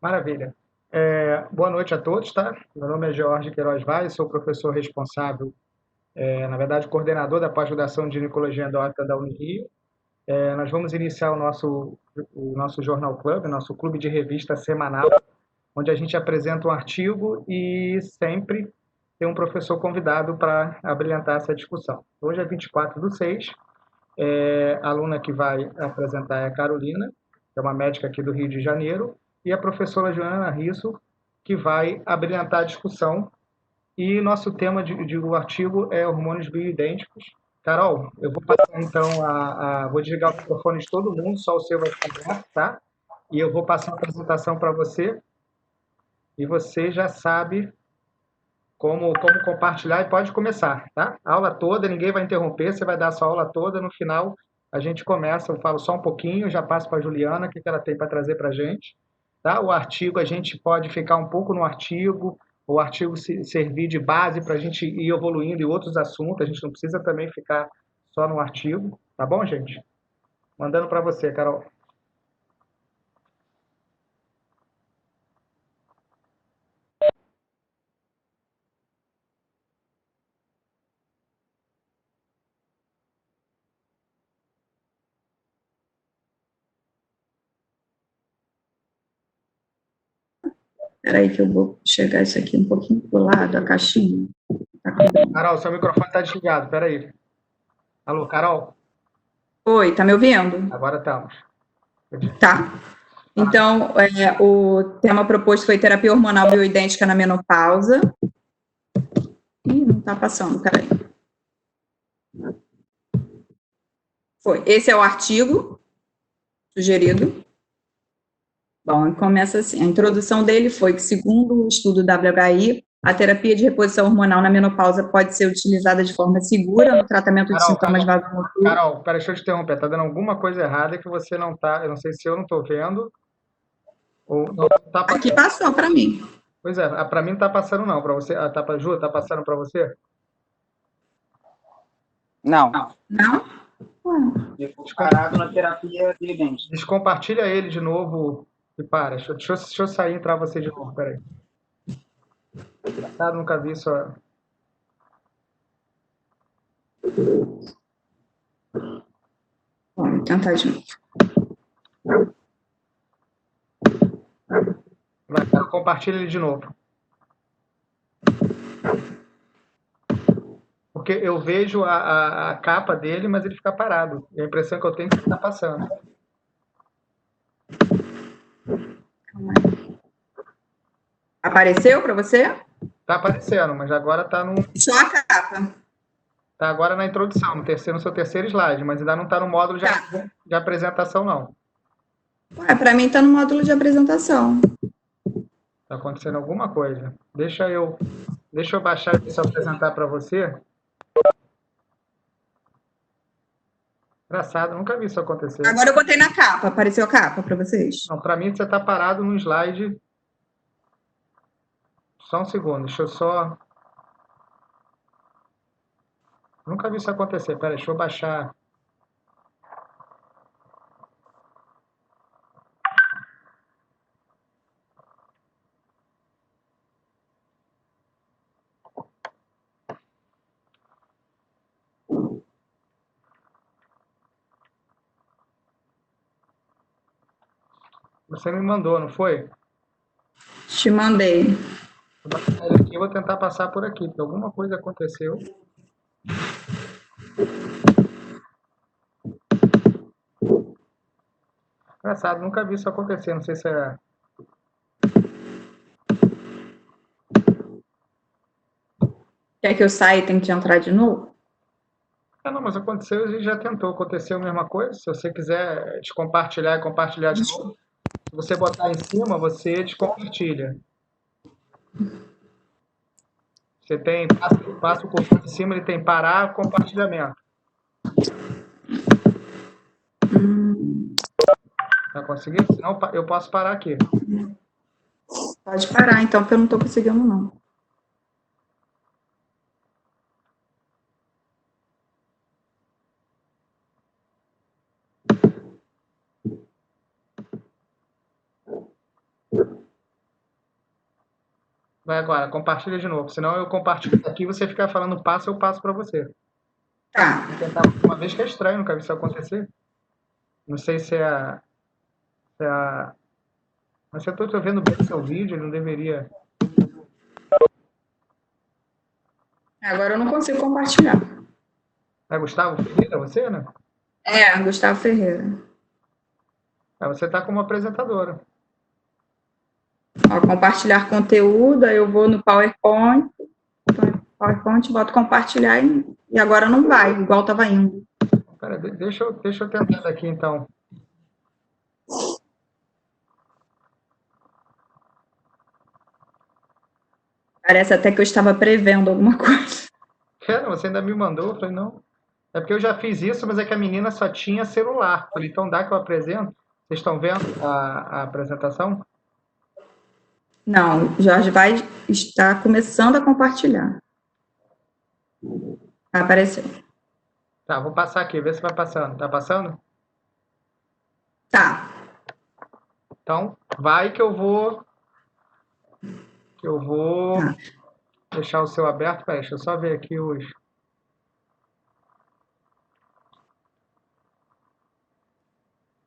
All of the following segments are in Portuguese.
Maravilha. Boa noite a todos, tá? Meu nome é Jorge Queiroz Vaz, sou professor responsável, na verdade, coordenador da pós-graduação de Ginecologia Endócrina da Unirio. Nós vamos iniciar o nosso Jornal Club, nosso clube de revista semanal, onde a gente apresenta um artigo e sempre tem um professor convidado para abrilhantar essa discussão. Hoje é 24/6, a aluna que vai apresentar é a Carolina, que é uma médica aqui do Rio de Janeiro, e a professora Joana Risso, que vai abrilhantar a discussão. E nosso tema do artigo é hormônios bioidênticos. Carol, eu vou passar então vou desligar o microfone de todo mundo, só o seu vai ficar aberto, tá? E eu vou passar a apresentação para você, e você já sabe como compartilhar e pode começar, tá? A aula toda, ninguém vai interromper, você vai dar a sua aula toda, no final a gente começa, eu falo só um pouquinho, já passo para a Juliana, o que ela tem para trazer para a gente, tá? O artigo, a gente pode ficar um pouco no artigo, o artigo servir de base para a gente ir evoluindo em outros assuntos, a gente não precisa também ficar só no artigo, tá bom, gente? Mandando para você, Carol. Espera aí que eu vou chegar isso aqui um pouquinho pro lado, a caixinha. Carol, seu microfone está desligado, peraí. Alô, Carol? Oi, tá me ouvindo? Agora estamos. Tá. Então, o tema proposto foi terapia hormonal bioidêntica na menopausa. Ih, não tá passando, peraí. Foi. Esse é o artigo sugerido. Bom, começa assim. A introdução dele foi que, segundo o estudo WHI, a terapia de reposição hormonal na menopausa pode ser utilizada de forma segura no tratamento de sintomas vasomotores. Carol, peraí, deixa eu te interromper. Tá dando alguma coisa errada que você não tá. Eu não sei se eu não tô vendo ou não tá Aqui passando. passou para mim. Pois é, para mim não tá passando não. Para você, tá para Ju, tá passando para você? Não. Não? Ficou parado na terapia de dente. Descompartilha ele de novo e para. Deixa eu sair e entrar você de novo, peraí. Tá, nunca vi isso. Vamos tentar de novo. Vai, compartilha ele de novo. Porque eu vejo a capa dele, mas ele fica parado. E a impressão que eu tenho é que ele tá passando. Apareceu para você? Tá aparecendo, mas agora tá no. Só a capa. Tá agora na introdução, no seu terceiro slide, mas ainda não está no módulo de apresentação, não. Para mim está no módulo de apresentação. Está acontecendo alguma coisa. Deixa eu baixar isso e apresentar para você. Engraçado, nunca vi isso acontecer. Agora eu botei na capa. Apareceu a capa para vocês? Não, para mim você está parado no slide. Só um segundo, deixa eu só. Nunca vi isso acontecer. Pera, deixa eu baixar. Você me mandou, não foi? Te mandei. Vou baixar ele aqui, eu vou tentar passar por aqui, porque alguma coisa aconteceu. Engraçado, nunca vi isso acontecer. Não sei se é. Quer que eu saia e tenha que entrar de novo? Ah, não, mas aconteceu, a gente já tentou. Aconteceu a mesma coisa. Se você quiser descompartilhar e compartilhar de novo, se você botar em cima, você descompartilha. Você tem, passa o cursor em cima, ele tem parar, compartilhamento. Tá conseguindo? Senão eu posso parar aqui. Pode parar, então, porque eu não estou conseguindo, não. Vai agora, compartilha de novo. Senão eu compartilho aqui, você ficar falando passo, eu passo para você. Tá. Vou tentar uma vez que é estranho, nunca vi isso acontecer. Não sei se é, se é a... Mas se eu estou vendo bem seu vídeo, ele não deveria... Agora eu não consigo compartilhar. É Gustavo Ferreira, você, né? É, Gustavo Ferreira. Você está como apresentadora. Ó, compartilhar conteúdo, aí eu vou no PowerPoint, boto compartilhar e agora não vai, igual estava indo. Pera, deixa eu tentar daqui, então. Parece até que eu estava prevendo alguma coisa. Você ainda me mandou? Eu falei, não. É porque eu já fiz isso, mas é que a menina só tinha celular. Eu falei, então dá que eu apresento? Vocês estão vendo a apresentação? Não, o Jorge vai estar começando a compartilhar. Apareceu. Tá, vou passar aqui, ver se vai passando. Tá passando? Tá. Então, vai que eu vou Tá. deixar o seu aberto. Peraí, deixa eu só ver aqui os...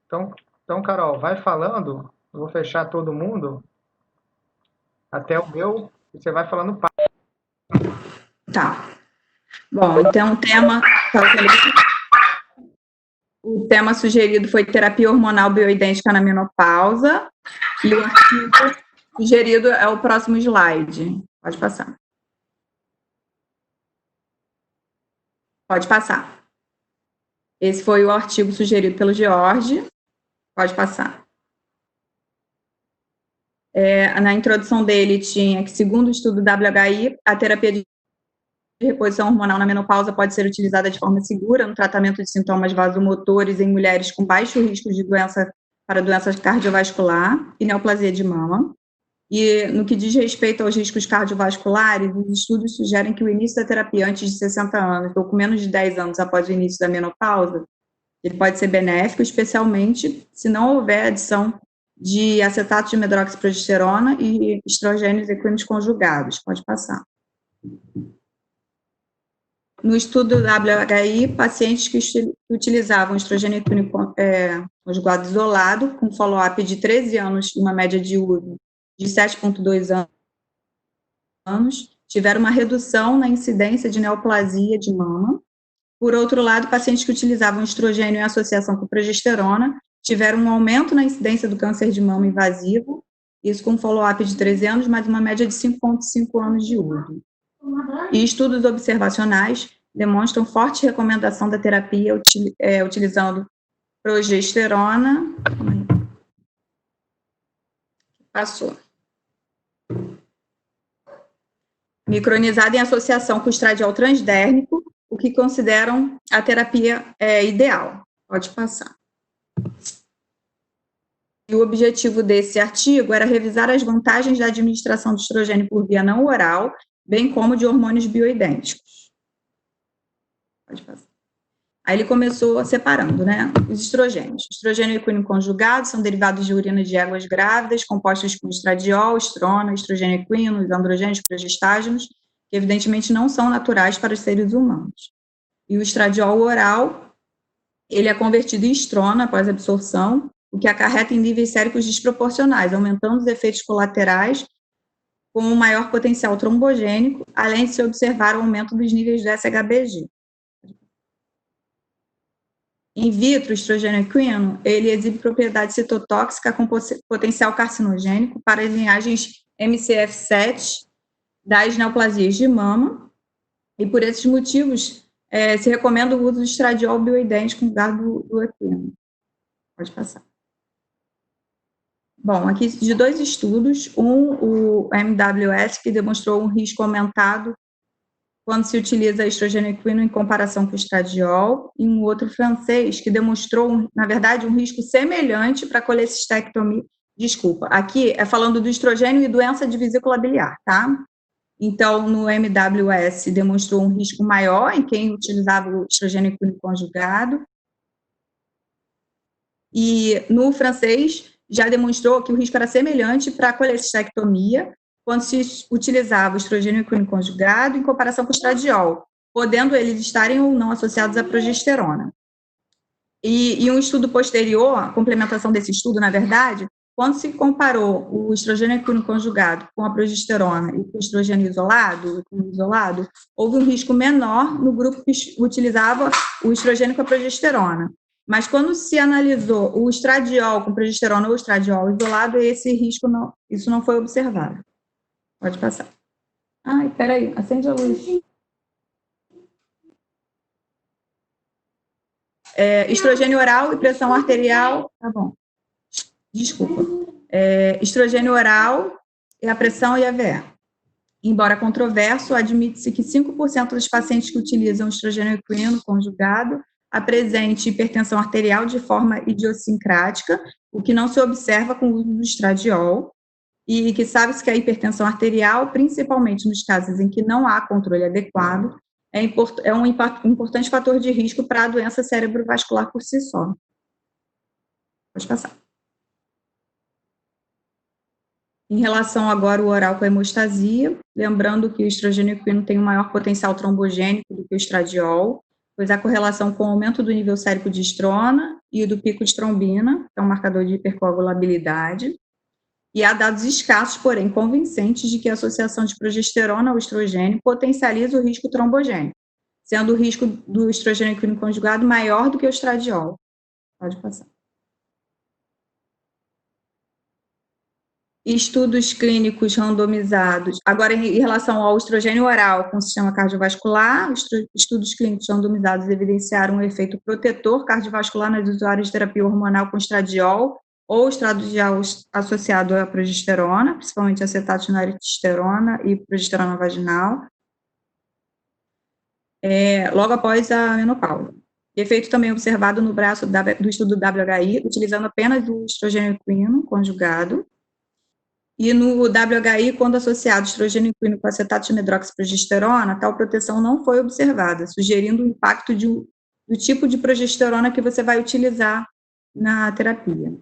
Então, Carol, vai falando. Eu vou fechar todo mundo até o meu. E você vai falando. Tá. Bom, então o tema sugerido foi terapia hormonal bioidêntica na menopausa, e o artigo sugerido é o próximo slide. Pode passar. Pode passar. Esse foi o artigo sugerido pelo George. Pode passar. Na introdução dele tinha que, segundo o estudo WHI, a terapia de reposição hormonal na menopausa pode ser utilizada de forma segura no tratamento de sintomas vasomotores em mulheres com baixo risco de doença para doenças cardiovascular e neoplasia de mama. E no que diz respeito aos riscos cardiovasculares, os estudos sugerem que o início da terapia antes de 60 anos ou com menos de 10 anos após o início da menopausa, ele pode ser benéfico, especialmente se não houver adição de acetato de medroxiprogesterona e estrogênios equinos conjugados. Pode passar. No estudo do WHI, pacientes que utilizavam estrogênio equino conjugado isolado, com follow-up de 13 anos e uma média de uso de 7,2 anos, tiveram uma redução na incidência de neoplasia de mama. Por outro lado, pacientes que utilizavam estrogênio em associação com progesterona tiveram um aumento na incidência do câncer de mama invasivo, isso com follow-up de 13 anos, mais uma média de 5,5 anos de uso. E estudos observacionais demonstram forte recomendação da terapia utilizando progesterona. Passou. Micronizada em associação com estradiol transdérmico, o que consideram a terapia ideal. Pode passar. E o objetivo desse artigo era revisar as vantagens da administração de estrogênio por via não oral, bem como de hormônios bioidênticos. Pode passar. Aí ele começou separando, né, os estrogênios. Estrogênio equino conjugado são derivados de urina de éguas grávidas, compostos com estradiol, estrona, estrogênio equino, os androgênios, progestágenos, que evidentemente não são naturais para os seres humanos. E o estradiol oral, ele é convertido em estrona após absorção, o que acarreta em níveis séricos desproporcionais, aumentando os efeitos colaterais com um maior potencial trombogênico, além de se observar o aumento dos níveis do SHBG. In vitro, o estrogênio equino, ele exibe propriedade citotóxica com potencial carcinogênico para as linhagens MCF7 das neoplasias de mama, e por esses motivos, se recomenda o uso de estradiol bioidêntico no lugar do equino. Pode passar. Bom, aqui de 2 estudos, o MWS, que demonstrou um risco aumentado quando se utiliza estrogênio equino em comparação com o estradiol, e um outro francês que demonstrou, na verdade, um risco semelhante para a colecistectomia. Desculpa, aqui é falando do estrogênio e doença de vesícula biliar, tá? Então, no MWS demonstrou um risco maior em quem utilizava o estrogênio equino conjugado, e no francês já demonstrou que o risco era semelhante para a colecistectomia, quando se utilizava o estrogênio equino conjugado em comparação com o estradiol, podendo eles estarem ou não associados à progesterona. E um estudo posterior, a complementação desse estudo, na verdade, quando se comparou o estrogênio equino conjugado com a progesterona e com o estrogênio isolado, houve um risco menor no grupo que utilizava o estrogênio com a progesterona. Mas quando se analisou o estradiol com progesterona ou o estradiol isolado, isso não foi observado. Pode passar. Ai, peraí, acende a luz. Estrogênio oral e pressão arterial, tá bom. Desculpa. Estrogênio oral e a pressão e a VE. Embora controverso, admite-se que 5% dos pacientes que utilizam estrogênio equino conjugado apresente hipertensão arterial de forma idiosincrática, o que não se observa com o uso do estradiol, e que sabe-se que a hipertensão arterial, principalmente nos casos em que não há controle adequado, é um importante fator de risco para a doença cerebrovascular por si só. Pode passar. Em relação agora ao oral com a hemostasia, lembrando que o estrogênio equino tem um maior potencial trombogênico do que o estradiol, pois há correlação com o aumento do nível sérico de estrona e do pico de trombina, que é um marcador de hipercoagulabilidade, e há dados escassos, porém convincentes, de que a associação de progesterona ao estrogênio potencializa o risco trombogênico, sendo o risco do estrogênio equino conjugado maior do que o estradiol. Pode passar. Estudos clínicos randomizados. Agora, em relação ao estrogênio oral com sistema cardiovascular, estudos clínicos randomizados evidenciaram um efeito protetor cardiovascular nos usuários de terapia hormonal com estradiol ou estradiol associado à progesterona, principalmente acetato de noritesterona e progesterona vaginal, logo após a menopausa. Efeito também observado no braço do estudo WHI, utilizando apenas o estrogênio equino conjugado. E no WHI, quando associado estrogênio equino com acetato de medroxiprogesterona, tal proteção não foi observada, sugerindo o impacto do tipo de progesterona que você vai utilizar na terapia.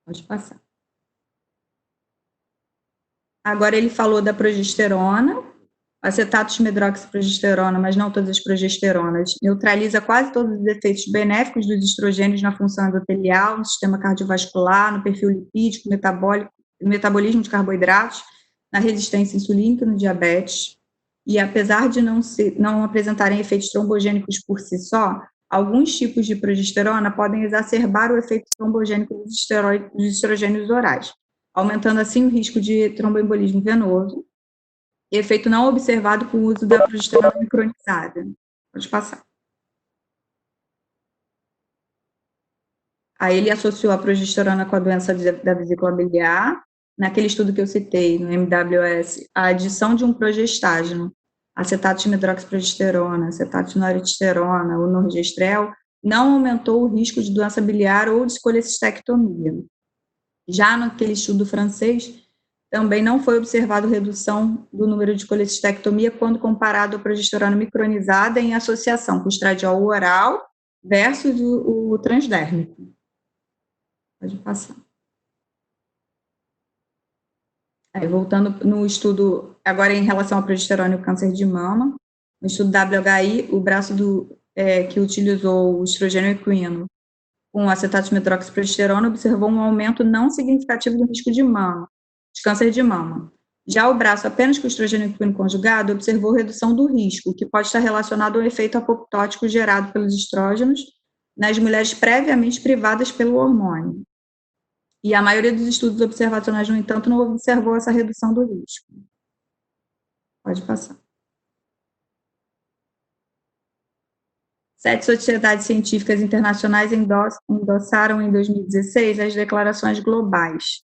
Pode passar. Agora ele falou da progesterona, acetato de medroxiprogesterona, mas não todas as progesteronas, neutraliza quase todos os efeitos benéficos dos estrogênios na função endotelial, no sistema cardiovascular, no perfil lipídico, metabólico, no metabolismo de carboidratos, na resistência insulínica, no diabetes, e apesar de não apresentarem efeitos trombogênicos por si só, alguns tipos de progesterona podem exacerbar o efeito trombogênico dos estrogênios orais, aumentando assim o risco de tromboembolismo venoso, efeito não observado com o uso da progesterona micronizada. Pode passar. Aí ele associou a progesterona com a doença da vesícula biliar. Naquele estudo que eu citei, no MWS, a adição de um progestágeno, acetato de medroxiprogesterona, acetato de noritesterona, o norgestrel, não aumentou o risco de doença biliar ou de colecistectomia. Já naquele estudo francês, também não foi observado redução do número de colecistectomia quando comparado à progesterona micronizada em associação com o estradiol oral versus o transdérmico. Pode passar. Aí, voltando no estudo, agora em relação à progesterona e o câncer de mama, no estudo WHI, o braço que utilizou o estrogênio equino com acetato de medroxiprogesterona observou um aumento não significativo do risco de câncer de mama. Já o braço apenas com o estrogênio equino conjugado observou redução do risco, que pode estar relacionado ao efeito apoptótico gerado pelos estrógenos nas mulheres previamente privadas pelo hormônio. E a maioria dos estudos observacionais, no entanto, não observou essa redução do risco. Pode passar. 7 sociedades científicas internacionais endossaram em 2016 as declarações globais.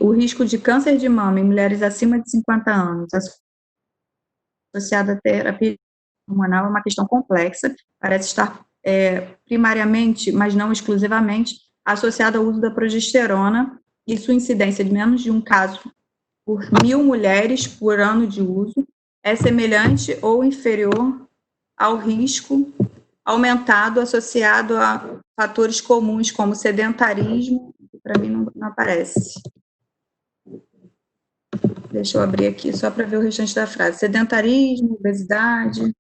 O risco de câncer de mama em mulheres acima de 50 anos associado à terapia hormonal é uma questão complexa, parece estar primariamente, mas não exclusivamente, associada ao uso da progesterona e sua incidência de menos de um caso por 1.000 mulheres por ano de uso é semelhante ou inferior ao risco aumentado associado a fatores comuns como sedentarismo, que para mim não aparece. Deixa eu abrir aqui só para ver o restante da frase. Sedentarismo, obesidade.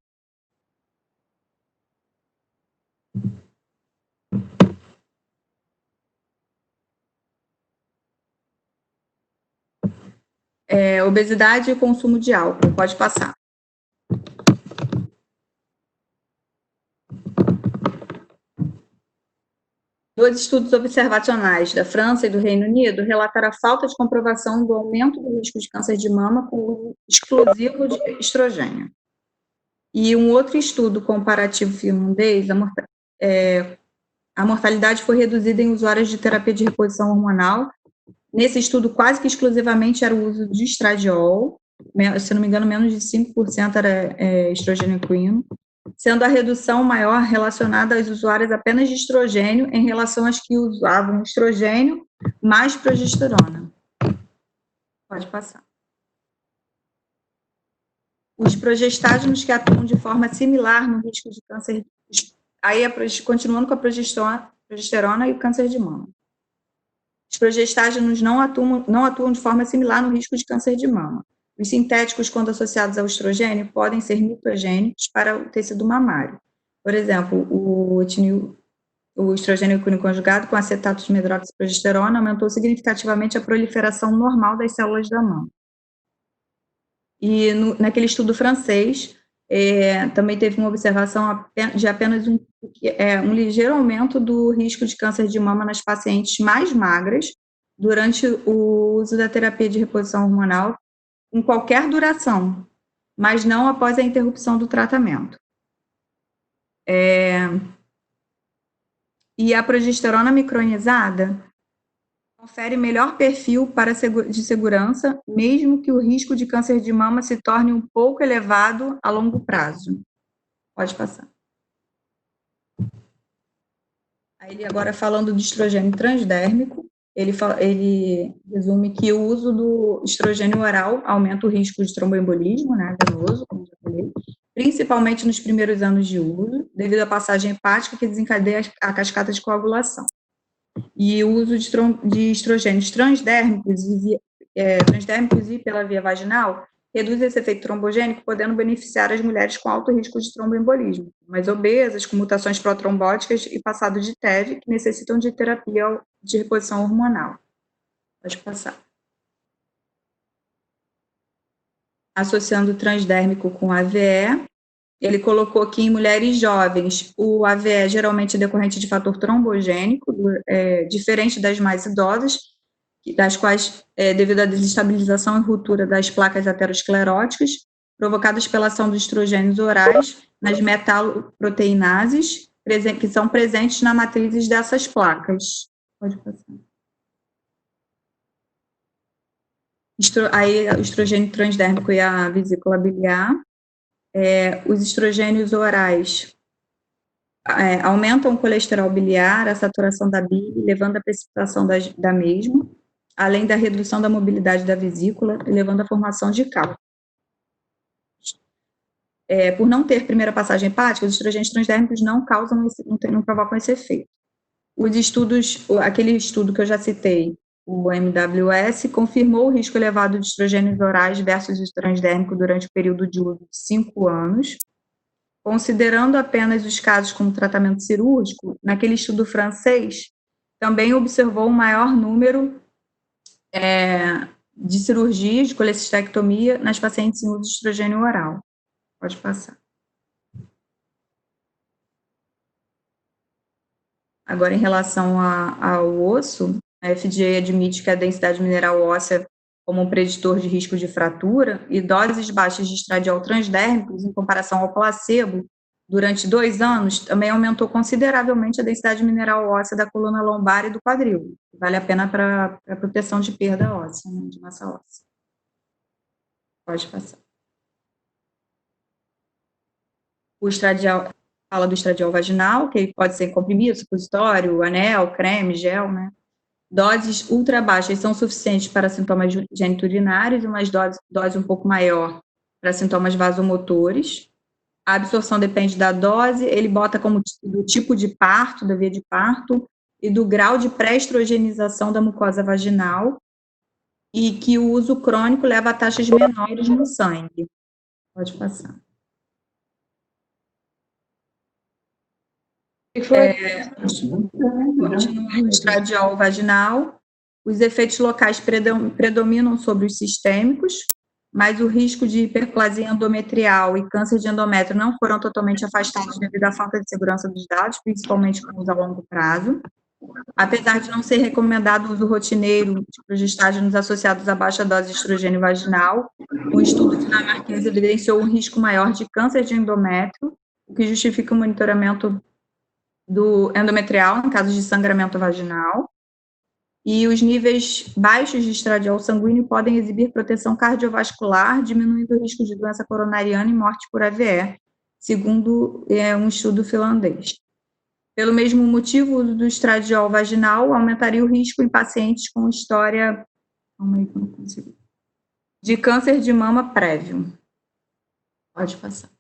Obesidade e consumo de álcool. Pode passar. Dois estudos observacionais da França e do Reino Unido relataram a falta de comprovação do aumento do risco de câncer de mama com o uso exclusivo de estrogênio. E um outro estudo comparativo finlandês, a mortalidade foi reduzida em usuários de terapia de reposição hormonal. Nesse estudo, quase que exclusivamente era o uso de estradiol, se não me engano, menos de 5% era estrogênio equino, sendo a redução maior relacionada às usuárias apenas de estrogênio em relação às que usavam estrogênio mais progesterona. Pode passar. Os progestágenos que atuam de forma similar no risco de câncer, aí continuando com a progesterona e o câncer de mama. Os progestágenos não atuam de forma similar no risco de câncer de mama. Os sintéticos, quando associados ao estrogênio, podem ser mitogênicos para o tecido mamário. Por exemplo, o estrogênio equino conjugado com acetato de medroxiprogesterona aumentou significativamente a proliferação normal das células da mama. E naquele estudo francês, também teve uma observação de apenas um ligeiro aumento do risco de câncer de mama nas pacientes mais magras durante o uso da terapia de reposição hormonal, em qualquer duração, mas não após a interrupção do tratamento. E a progesterona micronizada confere melhor perfil de segurança, mesmo que o risco de câncer de mama se torne um pouco elevado a longo prazo. Pode passar. Aí, agora, falando do estrogênio transdérmico, ele resume que o uso do estrogênio oral aumenta o risco de tromboembolismo, né, venoso, como já falei, principalmente nos primeiros anos de uso, devido à passagem hepática que desencadeia a cascata de coagulação. E o uso de estrogênios transdérmicos e pela via vaginal reduz esse efeito trombogênico, podendo beneficiar as mulheres com alto risco de tromboembolismo, mas obesas, com mutações protrombóticas e passado de TEV, que necessitam de terapia de reposição hormonal. Pode passar. Associando o transdérmico com AVE, ele colocou aqui em mulheres jovens, o AVE geralmente é decorrente de fator trombogênico, diferente das mais idosas, das quais, devido à desestabilização e ruptura das placas ateroscleróticas, provocadas pela ação dos estrogênios orais nas metaloproteinases, que são presentes na matrizes dessas placas. Pode passar. Aí, o estrogênio transdérmico e a vesícula biliar. Os estrogênios orais aumentam o colesterol biliar, a saturação da bile, levando à precipitação da mesma, além da redução da mobilidade da vesícula, levando à formação de cálculos. Por não ter primeira passagem hepática, os estrogênios transdérmicos não provocam esse efeito. Aquele estudo que eu já citei, o MWS, confirmou o risco elevado de estrogênios orais versus o transdérmico durante o período de uso de 5 anos. Considerando apenas os casos como tratamento cirúrgico, naquele estudo francês, também observou um maior número de cirurgias de colecistectomia nas pacientes em uso de estrogênio oral. Pode passar. Agora, em relação ao osso, a FDA admite que a densidade mineral óssea como um preditor de risco de fratura e doses baixas de estradiol transdérmicos em comparação ao placebo durante 2 anos também aumentou consideravelmente a densidade mineral óssea da coluna lombar e do quadril. Vale a pena para a proteção de perda óssea, né, de massa óssea. Pode passar. O estradiol fala do estradiol vaginal, que pode ser comprimido, supositório, anel, creme, gel, né? Doses ultra baixas são suficientes para sintomas geniturinários e uma dose um pouco maior para sintomas vasomotores. A absorção depende da dose, ele bota como do tipo de parto, da via de parto, e do grau de pré-estrogenização da mucosa vaginal. e que o uso crônico leva a taxas menores no sangue. Pode passar. Continuando o estradiol vaginal, os efeitos locais predominam sobre os sistêmicos, mas o risco de hiperplasia endometrial e câncer de endométrio não foram totalmente afastados devido à falta de segurança dos dados, principalmente com uso a longo prazo. Apesar de não ser recomendado o uso rotineiro de progestágenos associados a baixa dose de estrogênio vaginal, um estudo dinamarquês evidenciou um risco maior de câncer de endométrio, o que justifica o monitoramento do endometrial em casos de sangramento vaginal. E os níveis baixos de estradiol sanguíneo podem exibir proteção cardiovascular, diminuindo o risco de doença coronariana e morte por AVE, segundo um estudo finlandês. Pelo mesmo motivo, o uso do estradiol vaginal aumentaria o risco em pacientes com história de câncer de mama prévio. Pode passar.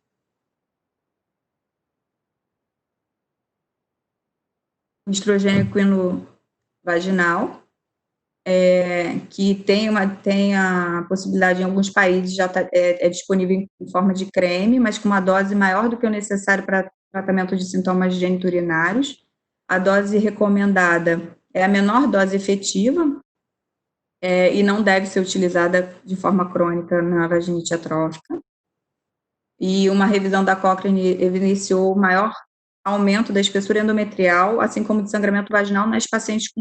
O estrogênio equino vaginal, que tem a possibilidade, em alguns países, já é disponível em forma de creme, mas com uma dose maior do que o necessário para tratamento de sintomas geniturinários. A dose recomendada é a menor dose efetiva e não deve ser utilizada de forma crônica na vaginite atrófica. E uma revisão da Cochrane evidenciou o maior aumento da espessura endometrial, assim como de sangramento vaginal nas pacientes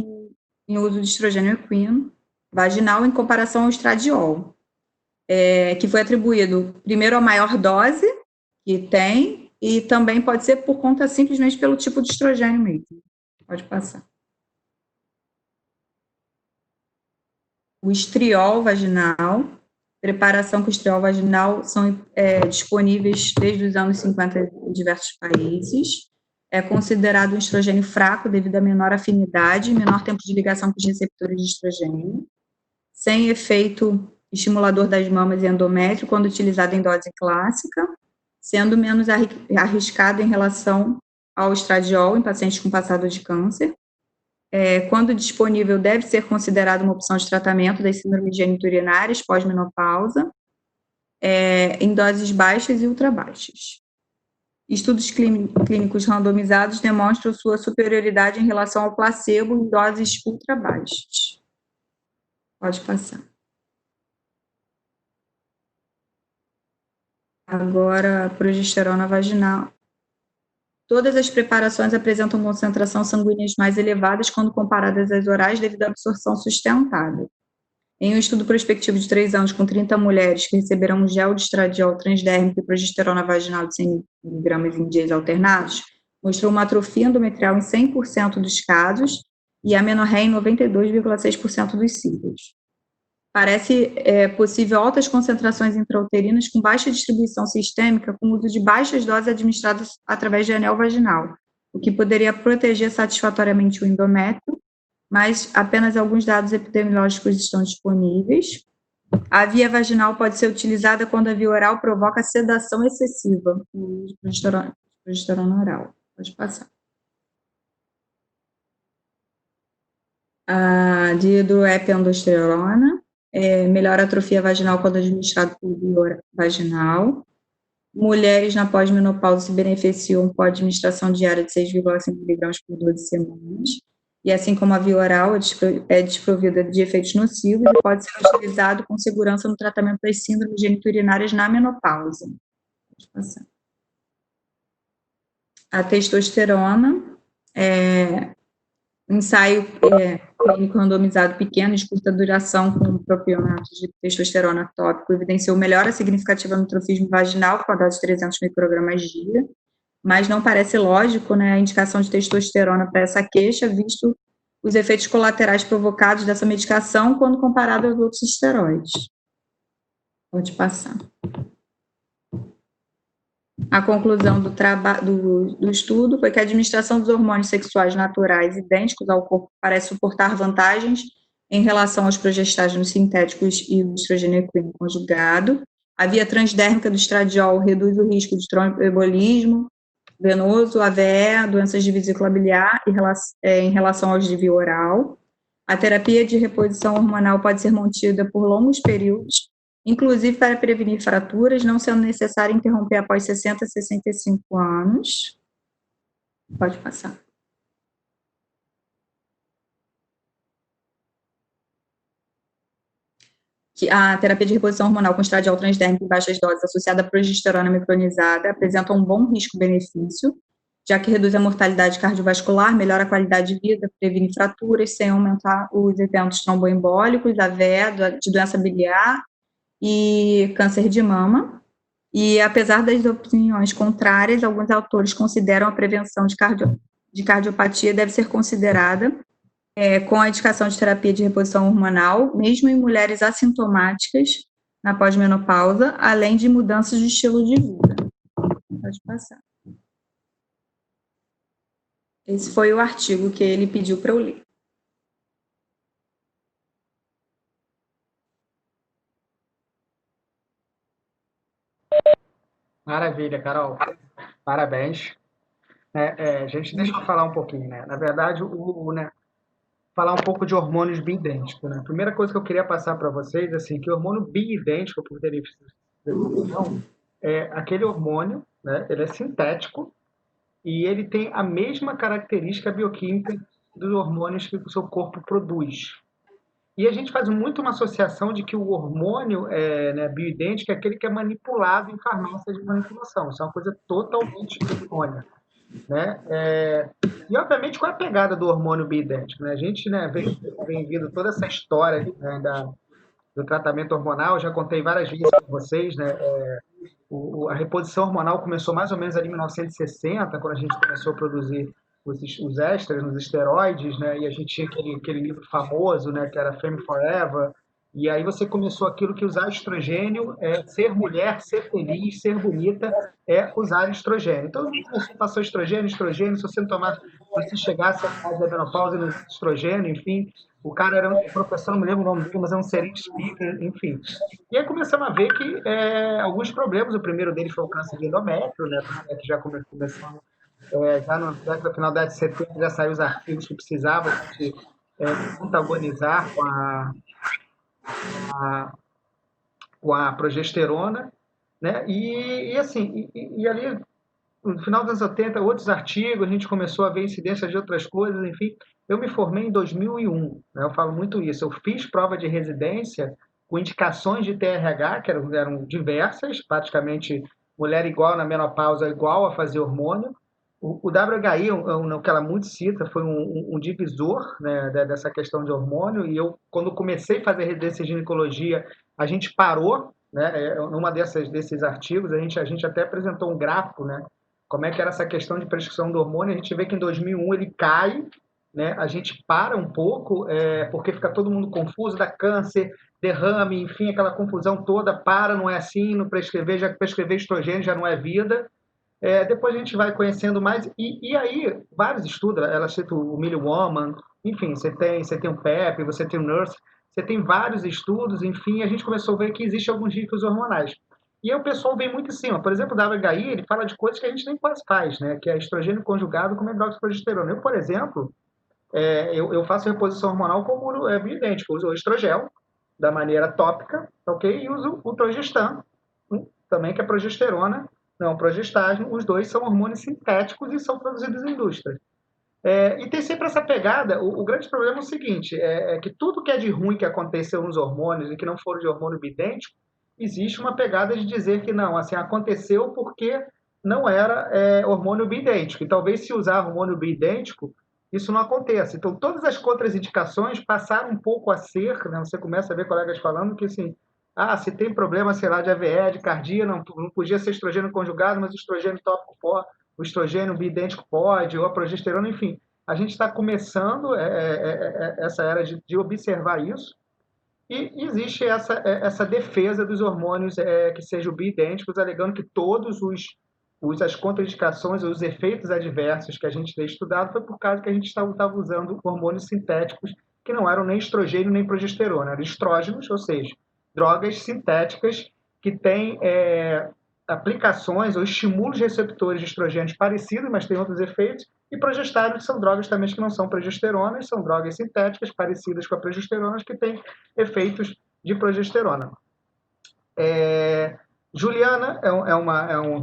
em uso de estrogênio equino vaginal em comparação ao estradiol, que foi atribuído primeiro a maior dose que tem, e também pode ser por conta simplesmente pelo tipo de estrogênio mesmo. Pode passar. O estriol vaginal, preparação com estriol vaginal são disponíveis desde os anos 50 em diversos países. É considerado um estrogênio fraco devido à menor afinidade e menor tempo de ligação com os receptores de estrogênio, sem efeito estimulador das mamas e endométrio quando utilizado em dose clássica, sendo menos arriscado em relação ao estradiol em pacientes com passado de câncer. Quando disponível, deve ser considerado uma opção de tratamento das síndromes geniturinárias pós-menopausa, em doses baixas e ultrabaixas. Estudos clínicos randomizados demonstram sua superioridade em relação ao placebo em doses ultrabaixas. Pode passar. Agora, progesterona vaginal. Todas as preparações apresentam concentração sanguíneas mais elevadas quando comparadas às orais devido à absorção sustentada. Em um estudo prospectivo de 3 anos com 30 mulheres que receberam um gel de estradiol transdérmico e progesterona vaginal de 100 mg em dias alternados, mostrou uma atrofia endometrial em 100% dos casos e amenorreia em 92,6% dos ciclos. Parece possível altas concentrações intrauterinas com baixa distribuição sistêmica com o uso de baixas doses administradas através de anel vaginal, o que poderia proteger satisfatoriamente o endométrio, mas apenas alguns dados epidemiológicos estão disponíveis. A via vaginal pode ser utilizada quando a via oral provoca sedação excessiva, o progesterona oral. Pode passar. A dihidroepiandrosterona melhora a atrofia vaginal quando administrado por via vaginal. Mulheres na pós-menopausa se beneficiam com a administração diária de 6,5 mg por 12 semanas. E assim como a via oral é desprovida de efeitos nocivos e pode ser utilizado com segurança no tratamento das síndromes geniturinárias na menopausa. Pode passar. A testosterona ensaio clínico randomizado pequeno de curta duração com propionato de testosterona tópico evidenciou melhora significativa no trofismo vaginal com a dose de 300 microgramas dia, mas não parece lógico, a indicação de testosterona para essa queixa, visto os efeitos colaterais provocados dessa medicação quando comparado aos outros esteroides. Pode passar. A conclusão do estudo foi que a administração dos hormônios sexuais naturais idênticos ao corpo parece suportar vantagens em relação aos progestágenos sintéticos e o estrogênio equino conjugado. A via transdérmica do estradiol reduz o risco de tromboembolismo venoso, AVE, doenças de vesícula biliar em relação aos de via oral. A terapia de reposição hormonal pode ser mantida por longos períodos, inclusive para prevenir fraturas, não sendo necessário interromper após 60 a 65 anos. Pode passar. A terapia de reposição hormonal com estradiol transdérmico em baixas doses associada à progesterona micronizada apresenta um bom risco-benefício, já que reduz a mortalidade cardiovascular, melhora a qualidade de vida, previne fraturas, sem aumentar os eventos tromboembólicos, da VE, de doença biliar e câncer de mama. E, apesar das opiniões contrárias, alguns autores consideram a prevenção de cardiopatia deve ser considerada com a indicação de terapia de reposição hormonal, mesmo em mulheres assintomáticas na pós-menopausa, além de mudanças de estilo de vida. Pode passar. Esse foi o artigo que ele pediu para eu ler. Maravilha, Carol. Parabéns. Gente, deixa eu falar um pouquinho, né? Na verdade, falar um pouco de hormônios biidênticos, né? A primeira coisa que eu queria passar para vocês, assim, que o hormônio biidêntico, por definição, é aquele hormônio, né? Ele é sintético e ele tem a mesma característica bioquímica dos hormônios que o seu corpo produz. E a gente faz muito uma associação de que o hormônio bioidêntico é aquele que é manipulado em farmácias de manipulação. Isso é uma coisa totalmente errônea. Né? E, obviamente, qual é a pegada do hormônio bioidêntico? Né? A gente vem vindo toda essa história, né, do tratamento hormonal, eu já contei várias vezes com vocês, né? A reposição hormonal começou mais ou menos ali em 1960, quando a gente começou a produzir os extras nos esteroides, né? E a gente tinha aquele livro famoso, né? Que era Femme Forever. E aí você começou aquilo que usar estrogênio ser mulher, ser feliz, ser bonita, é usar estrogênio. Então, você passou estrogênio, se você não tomasse, se você chegasse à fase da menopausa no estrogênio, enfim, o cara era um professor, não me lembro o nome dele, mas é um serente speaker, enfim. E aí começamos a ver que alguns problemas, o primeiro deles foi o câncer de endométrio, né? Que já começou já no final da década de 70 já saiu os artigos que precisavam de antagonizar com a progesterona, né? E assim, e ali no final dos anos 80, outros artigos, a gente começou a ver incidência de outras coisas, enfim. Eu me formei em 2001, né? Eu falo muito isso. Eu fiz prova de residência com indicações de TRH, que eram diversas, praticamente mulher igual na menopausa, igual a fazer hormônio. O WHI, o que ela muito cita, foi um divisor, né, dessa questão de hormônio, e eu, quando comecei a fazer residência em ginecologia, a gente parou, né, numa desses artigos, a gente até apresentou um gráfico, né, como é que era essa questão de prescrição do hormônio, a gente vê que em 2001 ele cai, né, a gente para um pouco, porque fica todo mundo confuso, dá câncer, derrame, enfim, aquela confusão toda, não é assim, não prescrever, já prescrever estrogênio já não é vida. Depois a gente vai conhecendo mais, e aí vários estudos, ela cita o Millie Woman, enfim, você tem o PEP, você tem o Nurse, você tem vários estudos, enfim, a gente começou a ver que existem alguns riscos hormonais. E aí o pessoal vem muito em cima. Por exemplo, o WHI, ele fala de coisas que a gente nem quase faz, né? Que é estrogênio conjugado com hidroxiprogesterona. Eu, por exemplo, eu faço reposição hormonal como bioidêntico. Eu uso o estrogel da maneira tópica, ok? E uso o progestan, também, que é progesterona, não, progestágeno. Os dois são hormônios sintéticos e são produzidos em indústria. E tem sempre essa pegada. O grande problema é o seguinte, é que tudo que é de ruim que aconteceu nos hormônios e que não foram de hormônio bidêntico, existe uma pegada de dizer que não, assim, aconteceu porque não era hormônio bidêntico. E talvez se usar hormônio bidêntico, isso não aconteça. Então, todas as contraindicações passaram um pouco a ser, né? Você começa a ver colegas falando que, assim, se tem problema, sei lá, de AVE, de cardia, não podia ser estrogênio conjugado, mas o estrogênio tópico pode, o estrogênio bidêntico pode, ou a progesterona, enfim. A gente está começando essa era de observar isso, e existe essa defesa dos hormônios que sejam biidênticos, alegando que todos as contraindicações, os efeitos adversos que a gente tem estudado foi por causa que a gente estava usando hormônios sintéticos que não eram nem estrogênio nem progesterona, eram estrógenos, ou seja, drogas sintéticas que têm aplicações ou estímulos receptores de estrogênios parecidos, mas têm outros efeitos, E progestários são drogas também que não são progesteronas, são drogas sintéticas parecidas com a progesterona, que têm efeitos de progesterona. Juliana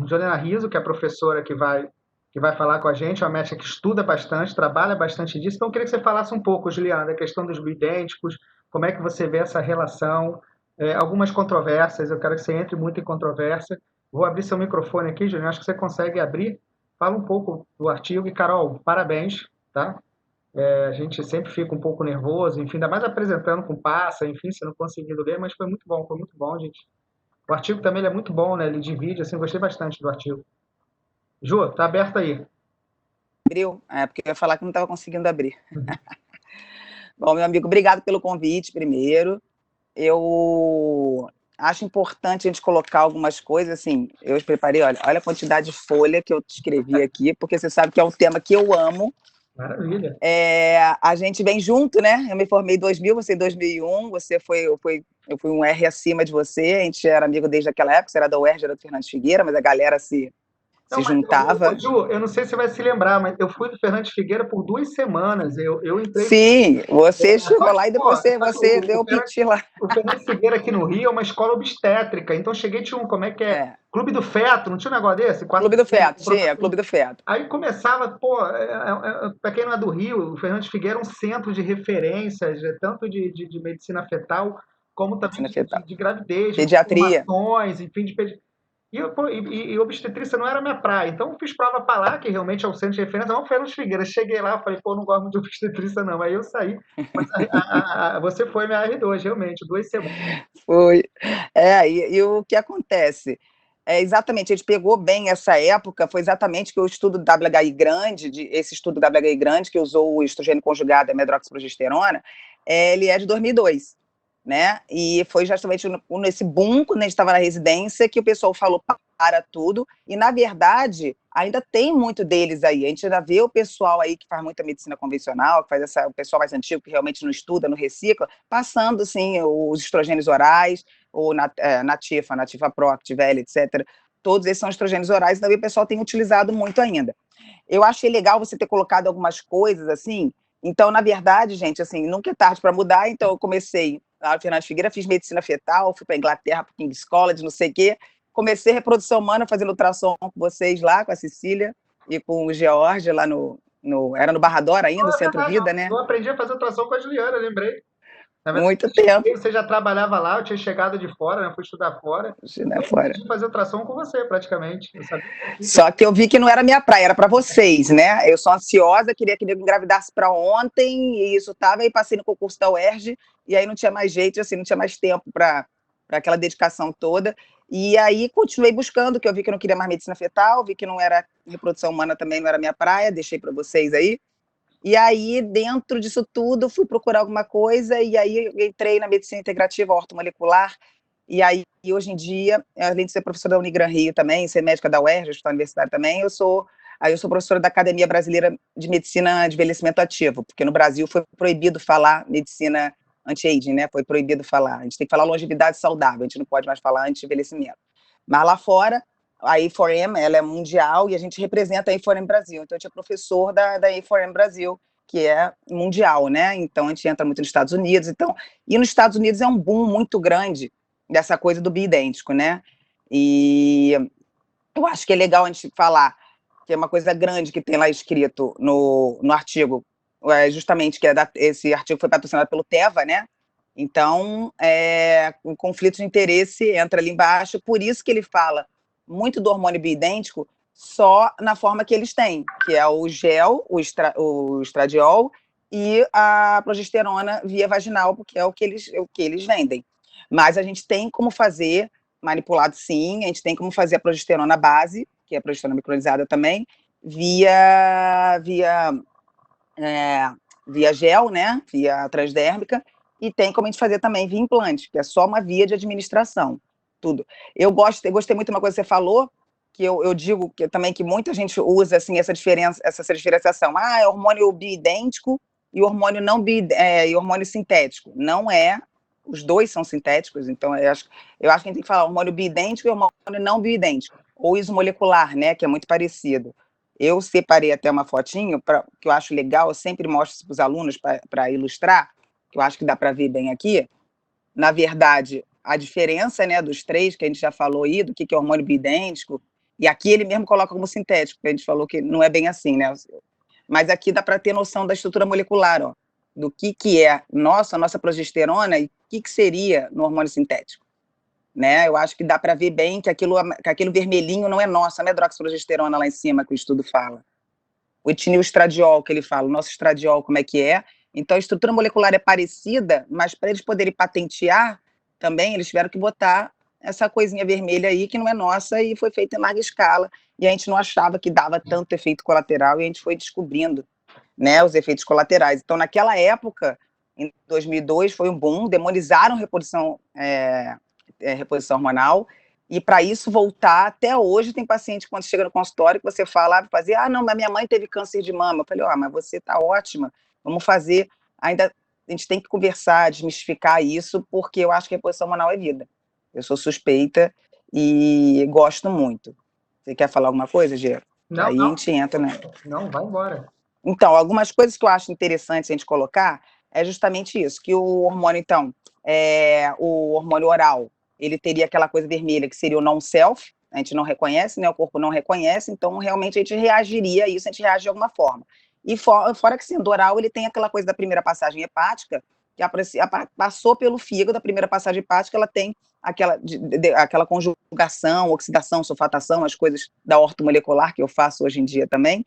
Juliana Rizzo, que é a professora que vai falar com a gente, é uma médica que estuda bastante, trabalha bastante disso. Então, eu queria que você falasse um pouco, Juliana, da questão dos bioidênticos, como é que você vê essa relação, algumas controvérsias, eu quero que você entre muito em controvérsia. Vou abrir seu microfone aqui, Juliana, acho que você consegue abrir. Fala um pouco do artigo e, Carol, parabéns, tá? A gente sempre fica um pouco nervoso, enfim, ainda mais apresentando com passa, enfim, se não conseguindo ler, mas foi muito bom, gente. O artigo também ele é muito bom, né? Ele divide, assim, gostei bastante do artigo. Ju, tá aberto aí. Abriu? Porque eu ia falar que não estava conseguindo abrir. Bom, meu amigo, obrigado pelo convite, primeiro. Eu acho importante a gente colocar algumas coisas, assim, eu preparei, olha a quantidade de folha que eu escrevi aqui, porque você sabe que é um tema que eu amo. Maravilha. A gente vem junto, né? Eu me formei em 2000, você em 2001, eu fui um R acima de você, a gente era amigo desde aquela época, você era da UERJ, era do Fernandes Figueira, mas a galera se juntava. Ju, eu não sei se você vai se lembrar, mas eu fui do Fernandes Figueira por 2 semanas. Eu entrei. Sim, você chegou lá e depois você deu o Fernandes, piti lá. O Fernandes Figueira aqui no Rio é uma escola obstétrica. Então cheguei, tinha como é que é? Clube do Feto, não tinha um negócio desse? Clube do Feto, tinha, Clube do Feto. Aí começava, para quem não é do Rio, o Fernandes Figueira é um centro de referências, tanto de medicina fetal, como também de gravidez, pediatria, de informações, enfim, de pediatria. E obstetrícia não era minha praia. Então, eu fiz prova para lá, que realmente é o centro de referência. Não, Fernandes Figueira. Cheguei lá, falei, não gosto muito de obstetrícia, não. Aí eu saí. Mas você foi minha R2, realmente, 2 semanas. Foi. E o que acontece? Exatamente, a gente pegou bem essa época, foi exatamente que o estudo do WHI grande, esse estudo do WHI grande, que usou o estrogênio conjugado, a medroxprogesterona, ele é de 2002. Né? E foi justamente nesse boom, quando a gente estava na residência, que o pessoal falou para tudo, e na verdade ainda tem muito deles aí, a gente ainda vê o pessoal aí que faz muita medicina convencional, que faz o pessoal mais antigo, que realmente não estuda, não recicla, passando, assim, os estrogênios orais, ou Nativa Pro, Activelle, etc., todos esses são estrogênios orais, e o pessoal tem utilizado muito ainda. Eu achei legal você ter colocado algumas coisas, assim, então, na verdade, gente, assim, nunca é tarde para mudar, então eu comecei lá no Fernandes Figueira, fiz medicina fetal, fui para a Inglaterra, para King's College, não sei o quê, comecei reprodução humana fazendo ultrassom com vocês lá, com a Cecília e com o George lá era no Barrador ainda, o Centro Vida, né? Eu aprendi a fazer ultrassom com a Juliana, lembrei. Muito tempo. Você já trabalhava lá, eu tinha chegado de fora, né? Fui estudar fora. Eu aprendi a fazer ultrassom com você, praticamente. Só que eu vi que não era minha praia, era para vocês, né? Eu sou ansiosa, queria que eu engravidasse para ontem, e isso tava, e passei no concurso da UERJ, e aí não tinha mais jeito, assim, não tinha mais tempo para aquela dedicação toda. E aí continuei buscando, que eu vi que eu não queria mais medicina fetal, vi que não era reprodução humana também, não era minha praia, deixei para vocês aí. E aí, dentro disso tudo, fui procurar alguma coisa, e aí entrei na medicina integrativa ortomolecular, e aí, hoje em dia, além de ser professora da Unigran Rio também, ser médica da UERJ, Hospital Universitário também, eu sou professora da Academia Brasileira de Medicina de Envelhecimento Ativo, porque no Brasil foi proibido falar medicina anti-aging, né? Foi proibido falar. A gente tem que falar longevidade saudável, a gente não pode mais falar anti-envelhecimento. Mas lá fora, a A4M, ela é mundial e a gente representa a A4M Brasil. Então, eu tinha professor da A4M Brasil, que é mundial, né? Então, a gente entra muito nos Estados Unidos. Então, e nos Estados Unidos é um boom muito grande dessa coisa do bioidêntico, né? E eu acho que é legal a gente falar que é uma coisa grande que tem lá escrito no artigo, justamente que esse artigo foi patrocinado pelo Teva, né? Então, o conflito de interesse entra ali embaixo, por isso que ele fala muito do hormônio bioidêntico só na forma que eles têm, que é o gel, o estradiol e a progesterona via vaginal, porque é o que eles vendem. Mas a gente tem como fazer manipulado, sim, a gente tem como fazer a progesterona base, que é a progesterona micronizada também, via gel, né, via transdérmica, e tem como a gente fazer também via implante, que é só uma via de administração, tudo. Eu gostei muito de uma coisa que você falou, que eu digo que também que muita gente usa assim, essa diferenciação, é hormônio bioidêntico e hormônio e hormônio sintético. Não é, os dois são sintéticos, então eu acho que a gente tem que falar hormônio bioidêntico e hormônio não bioidêntico, ou isomolecular, né, que é muito parecido. Eu separei até uma fotinho, que eu acho legal, eu sempre mostro isso para os alunos para ilustrar, que eu acho que dá para ver bem aqui. Na verdade, a diferença, né, dos três, que a gente já falou aí, do que é hormônio bioidêntico, e aqui ele mesmo coloca como sintético, que a gente falou que não é bem assim, né? Mas aqui dá para ter noção da estrutura molecular, ó, do que é a nossa progesterona e o que seria no hormônio sintético, né? Eu acho que dá para ver bem que aquilo vermelhinho não é nosso, não é droxiprogesterona lá em cima que o estudo fala. O etinilstradiol que ele fala, o nosso estradiol, como é que é. Então, a estrutura molecular é parecida, mas para eles poderem patentear também, eles tiveram que botar essa coisinha vermelha aí, que não é nossa, e foi feita em larga escala, e a gente não achava que dava tanto efeito colateral, e a gente foi descobrindo, né, os efeitos colaterais. Então, naquela época, em 2002, foi um boom, demonizaram reposição hormonal, e para isso voltar, até hoje tem paciente quando chega no consultório que você fala, fazer, não, mas minha mãe teve câncer de mama. Eu falei, mas você está ótima, vamos fazer, ainda a gente tem que conversar, desmistificar isso, porque eu acho que a reposição hormonal é vida. Eu sou suspeita e gosto muito. Você quer falar alguma coisa, Gê? Não, Aí não. a gente entra, né? Não, vai embora. Então, algumas coisas que eu acho interessantes a gente colocar é justamente isso, que o hormônio, então, o hormônio oral, ele teria aquela coisa vermelha que seria o non-self, a gente não reconhece, né, o corpo não reconhece, então realmente a gente reagiria a isso, a gente reage de alguma forma. E fora que sendo oral, ele tem aquela coisa da primeira passagem hepática, que passou pelo fígado, a primeira passagem hepática, ela tem aquela conjugação, oxidação, sulfatação, as coisas da ortomolecular que eu faço hoje em dia também,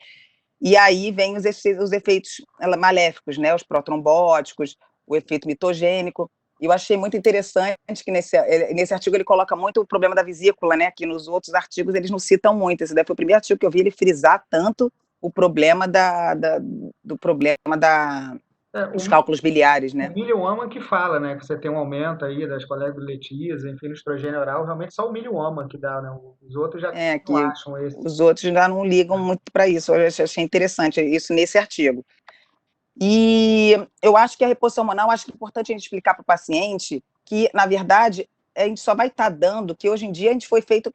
e aí vem os efeitos maléficos, né, os protrombóticos, o efeito mitogênico. Eu achei muito interessante que nesse artigo ele coloca muito o problema da vesícula, né, que nos outros artigos eles não citam muito. Esse daí foi o primeiro artigo que eu vi ele frisar tanto o problema dos cálculos biliares, né? O Milho Ama que fala, né, que você tem um aumento aí das coleguletis, enfim, no estrogênio oral, realmente só o Milho Ama que dá, né, os outros já não acham esse. Os outros já não ligam muito para isso, eu achei interessante isso nesse artigo. E eu acho que a reposição hormonal, acho que é importante a gente explicar para o paciente que, na verdade, a gente só vai estar dando que hoje em dia a gente foi feito,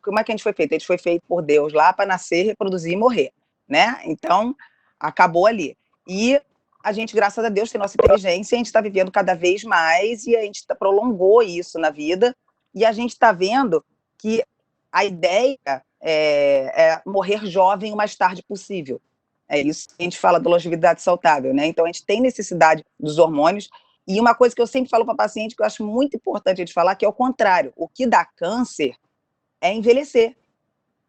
como é que a gente foi feito? A gente foi feito por Deus lá para nascer, reproduzir e morrer, né? Então, acabou ali. E a gente, graças a Deus, tem nossa inteligência, a gente está vivendo cada vez mais e a gente prolongou isso na vida, e a gente está vendo que a ideia é morrer jovem o mais tarde possível. É isso que a gente fala da longevidade saudável, né? Então, a gente tem necessidade dos hormônios. E uma coisa que eu sempre falo para paciente, que eu acho muito importante a gente falar, que é o contrário. O que dá câncer é envelhecer.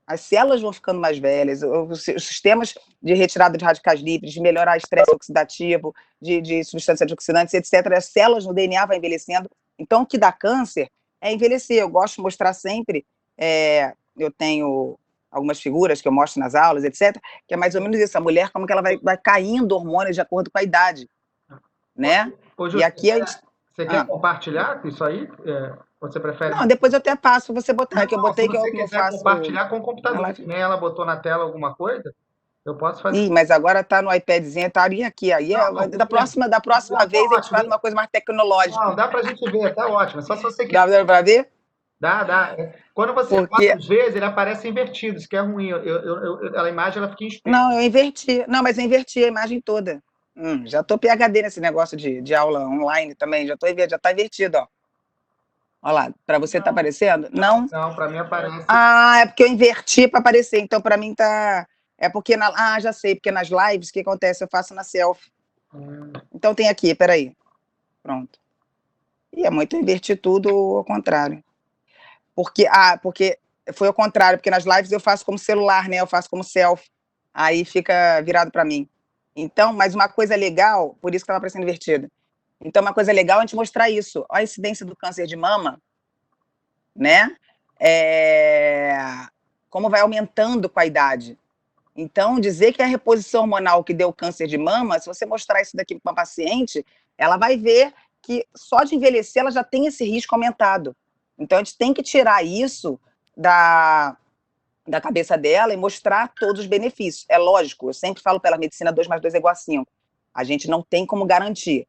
As células vão ficando mais velhas, os sistemas de retirada de radicais livres, de melhorar estresse oxidativo, de substâncias antioxidantes, etc. As células no DNA vão envelhecendo. Então, o que dá câncer é envelhecer. Eu gosto de mostrar sempre, eu tenho algumas figuras que eu mostro nas aulas, etc., que é mais ou menos isso, a mulher, como que ela vai caindo hormônios de acordo com a idade, né? Ju, e aqui você quer compartilhar isso aí? Você prefere? Não, depois eu até passo para você botar, que eu botei que eu faço... Se você quiser compartilhar com o computador, que nem ela botou na tela alguma coisa, eu posso fazer. Mas agora está no iPadzinho, está ali aqui. Aí da próxima vez a gente faz uma coisa mais tecnológica. Não, dá para a gente ver, tá ótimo. Só se você quiser. Dá para ver? Dá. Quando você bota às vezes, ele aparece invertido, isso que é ruim. A imagem ela fica em espelho. Não, eu inverti. Não, mas eu inverti a imagem toda. Já estou PhD nesse negócio de aula online também, já está invertido, ó. Olha lá, para você está aparecendo? Não? Não, para mim aparece. É porque eu inverti para aparecer, então para mim tá... É porque, já sei, porque nas lives, o que acontece? Eu faço na selfie. Então tem aqui, peraí. Pronto. E é muito invertir tudo ao contrário. Porque foi ao contrário, porque nas lives eu faço como celular, né? Eu faço como selfie. Aí fica virado para mim. Então, mas uma coisa legal, por isso que estava parecendo invertida. Então, uma coisa legal é a gente mostrar isso. Olha a incidência do câncer de mama, né? Como vai aumentando com a idade. Então, dizer que é a reposição hormonal que deu câncer de mama, se você mostrar isso daqui para uma paciente, ela vai ver que só de envelhecer ela já tem esse risco aumentado. Então, a gente tem que tirar isso da cabeça dela e mostrar todos os benefícios. É lógico, eu sempre falo pela medicina 2 mais 2 é igual a 5. A gente não tem como garantir.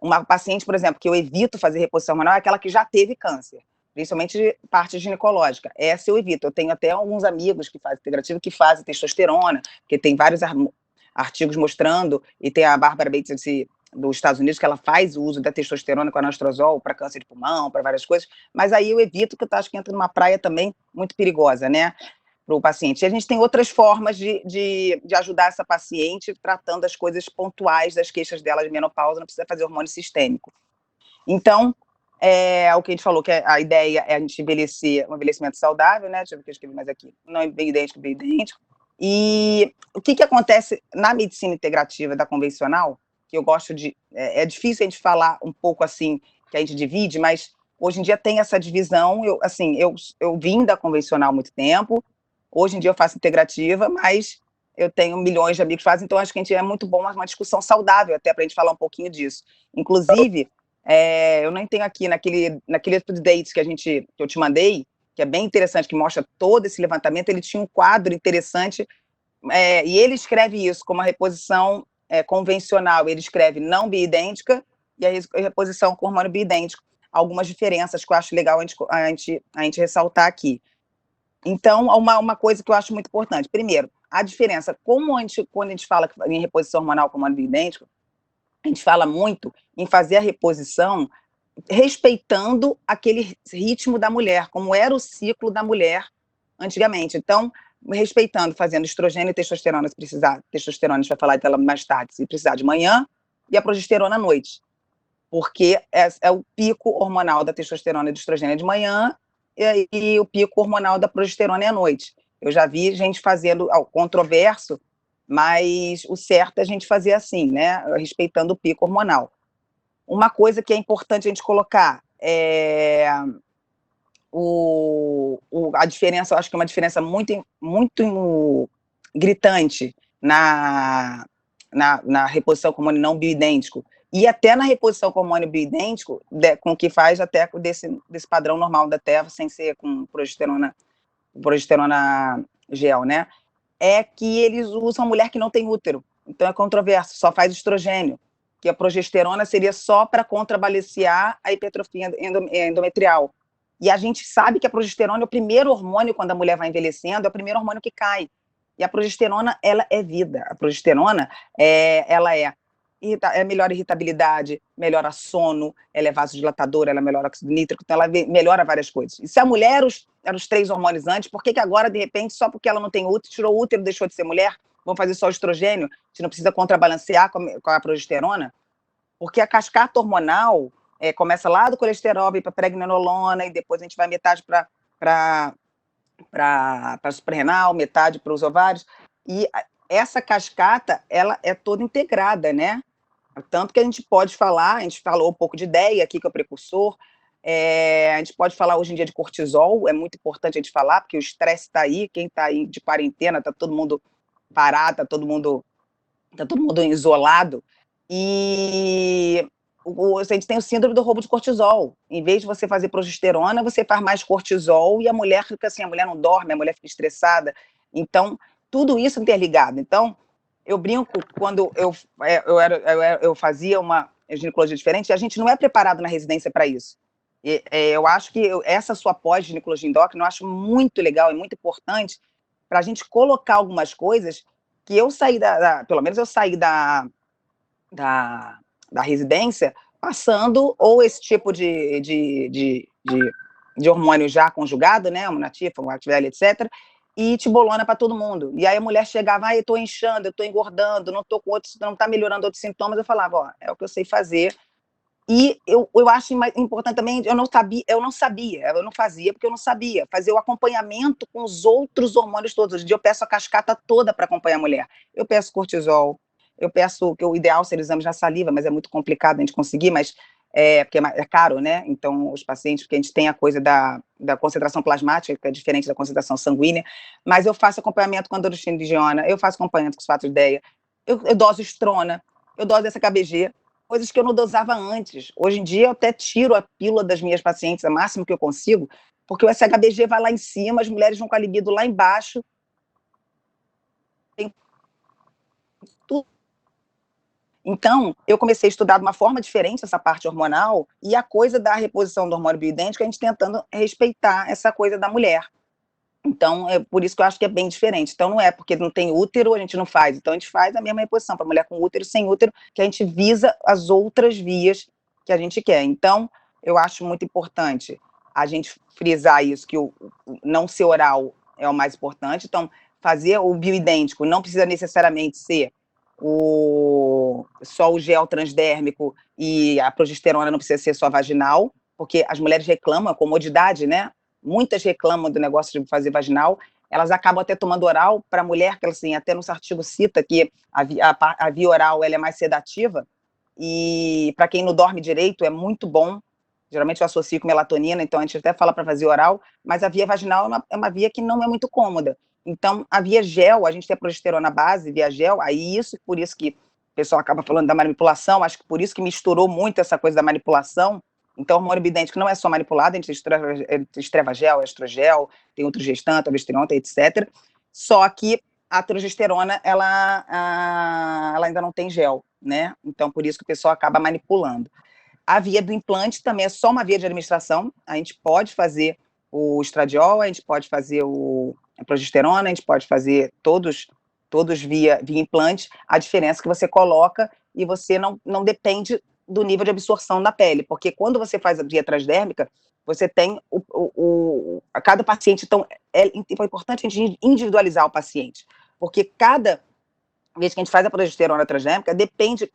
Uma paciente, por exemplo, que eu evito fazer reposição hormonal é aquela que já teve câncer. principalmente de parte ginecológica. Essa eu evito. Eu tenho até alguns amigos que fazem integrativa, que fazem testosterona, porque tem vários artigos mostrando, e tem a Bárbara Bates dos Estados Unidos, que ela faz o uso da testosterona com anastrozol para câncer de pulmão, para várias coisas, mas aí eu evito, que eu acho que entra numa praia também muito perigosa, né, para o paciente. E a gente tem outras formas de ajudar essa paciente, tratando as coisas pontuais das queixas dela de menopausa, não precisa fazer hormônio sistêmico. Então, o que a gente falou, que a ideia é a gente envelhecer, um envelhecimento saudável, né, deixa eu ver o que eu escrevi mais aqui, não é bem idêntico, bem idêntico. E o que acontece na medicina integrativa da convencional, que eu gosto de... É difícil a gente falar um pouco assim, que a gente divide, mas hoje em dia tem essa divisão. Eu vim da convencional há muito tempo, hoje em dia eu faço integrativa, mas eu tenho milhões de amigos que fazem, então acho que a gente é muito bom uma discussão saudável, até para a gente falar um pouquinho disso. Inclusive, eu nem tenho aqui, naquele update que eu te mandei, que é bem interessante, que mostra todo esse levantamento, ele tinha um quadro interessante, e ele escreve isso como a reposição convencional, ele escreve não biidêntica e a reposição com hormônio biidêntico. Algumas diferenças que eu acho legal a gente ressaltar aqui. Então, uma coisa que eu acho muito importante. Primeiro, a diferença, quando a gente fala em reposição hormonal com hormônio biidêntico, a gente fala muito em fazer a reposição respeitando aquele ritmo da mulher, como era o ciclo da mulher antigamente. Então, respeitando, fazendo estrogênio e testosterona, se precisar. Testosterona, a gente vai falar dela mais tarde, se precisar de manhã, e a progesterona à noite. Porque é o pico hormonal da testosterona e do estrogênio de manhã, e o pico hormonal da progesterona é à noite. Eu já vi gente fazendo controverso, mas o certo é a gente fazer assim, né? Respeitando o pico hormonal. Uma coisa que é importante a gente colocar a diferença, eu acho que é uma diferença muito, muito gritante na reposição com hormônio não bioidêntico, e até na reposição com hormônio bioidêntico, com o que faz até desse padrão normal da TEV, sem ser com progesterona gel, né? É que eles usam mulher que não tem útero. Então é controverso, só faz estrogênio, que a progesterona seria só para contrabalancear a hipertrofia endometrial. E a gente sabe que a progesterona é o primeiro hormônio, quando a mulher vai envelhecendo, é o primeiro hormônio que cai. E a progesterona, ela é vida. A progesterona, ela melhora a irritabilidade, melhora sono, ela é vasodilatadora, ela melhora óxido nítrico, então ela melhora várias coisas. E se a mulher eram os 3 hormônios antes, por que agora, de repente, só porque ela não tem útero, tirou o útero, deixou de ser mulher, vão fazer só o estrogênio, a gente não precisa contrabalancear com a progesterona? Porque a cascata hormonal começa lá do colesterol, vem para a pregnenolona, e depois a gente vai metade para a suprarrenal, metade para os ovários, e essa cascata, ela é toda integrada, né? Tanto que a gente pode falar, a gente falou um pouco de DEA aqui, que é o precursor, a gente pode falar hoje em dia de cortisol, é muito importante a gente falar, porque o estresse está aí, quem está aí de quarentena, está todo mundo parado, está todo mundo isolado, e a gente tem o síndrome do roubo de cortisol. Em vez de você fazer progesterona, você faz mais cortisol, e a mulher fica assim, a mulher não dorme, a mulher fica estressada. Então, tudo isso interligado. Então, eu brinco, quando eu fazia uma ginecologia diferente, a gente não é preparado na residência para isso. Eu acho que essa sua pós-ginecologia endócrina, eu acho muito legal e muito importante para a gente colocar algumas coisas que eu saí pelo menos eu saí da residência passando ou esse tipo de hormônio já conjugado, né, Monatifo, Activel, etc., e tibolona para todo mundo. E aí a mulher chegava, eu estou inchando, eu estou engordando, não está melhorando outros sintomas. Eu falava, é o que eu sei fazer. E eu acho importante também, eu não fazia porque eu não sabia, fazer o acompanhamento com os outros hormônios todos. Hoje em dia eu peço a cascata toda para acompanhar a mulher. Eu peço cortisol, eu peço, que o ideal seria exames na saliva, mas é muito complicado a gente conseguir, mas porque é caro, né? Então, os pacientes, porque a gente tem a coisa da concentração plasmática, que é diferente da concentração sanguínea, mas eu faço acompanhamento com a androstenediona de Giona, eu faço acompanhamento com os fatos de DEA, eu doso estrona, eu doso essa KBG, coisas que eu não dosava antes. Hoje em dia, eu até tiro a pílula das minhas pacientes, o máximo que eu consigo, porque o SHBG vai lá em cima, as mulheres vão com a libido lá embaixo, tem tudo. Então, eu comecei a estudar de uma forma diferente essa parte hormonal e a coisa da reposição do hormônio bioidêntico, a gente tentando respeitar essa coisa da mulher. Então, é por isso que eu acho que é bem diferente. Então, não é porque não tem útero, a gente não faz. Então, a gente faz a mesma reposição para mulher com útero, sem útero, que a gente visa as outras vias que a gente quer. Então, eu acho muito importante a gente frisar isso, que o não ser oral é o mais importante. Então, fazer o bioidêntico não precisa necessariamente ser só o gel transdérmico e a progesterona não precisa ser só vaginal, porque as mulheres reclamam, a comodidade, né? Muitas reclamam do negócio de fazer vaginal, elas acabam até tomando oral para a mulher, que assim, até no artigo cita que a via oral ela é mais sedativa, e para quem não dorme direito é muito bom, geralmente eu associo com melatonina, então a gente até fala para fazer oral, mas a via vaginal é uma via que não é muito cômoda. Então, a via gel, a gente tem a progesterona base, via gel, aí por isso que o pessoal acaba falando da manipulação, acho que por isso que misturou muito essa coisa da manipulação. Então, o hormônio bioidêntico não é só manipulado, a gente estrevagel, estrogel, tem outro gestante, avestrinota, etc. Só que a progesterona, ela ainda não tem gel, né? Então, por isso que o pessoal acaba manipulando. A via do implante também é só uma via de administração, a gente pode fazer o estradiol, a gente pode fazer a progesterona, a gente pode fazer todos via implante, a diferença é que você coloca e você não depende do nível de absorção na pele, porque quando você faz a via transdérmica, você tem a cada paciente, então é importante a gente individualizar o paciente, porque cada vez que a gente faz a progesterona transdérmica,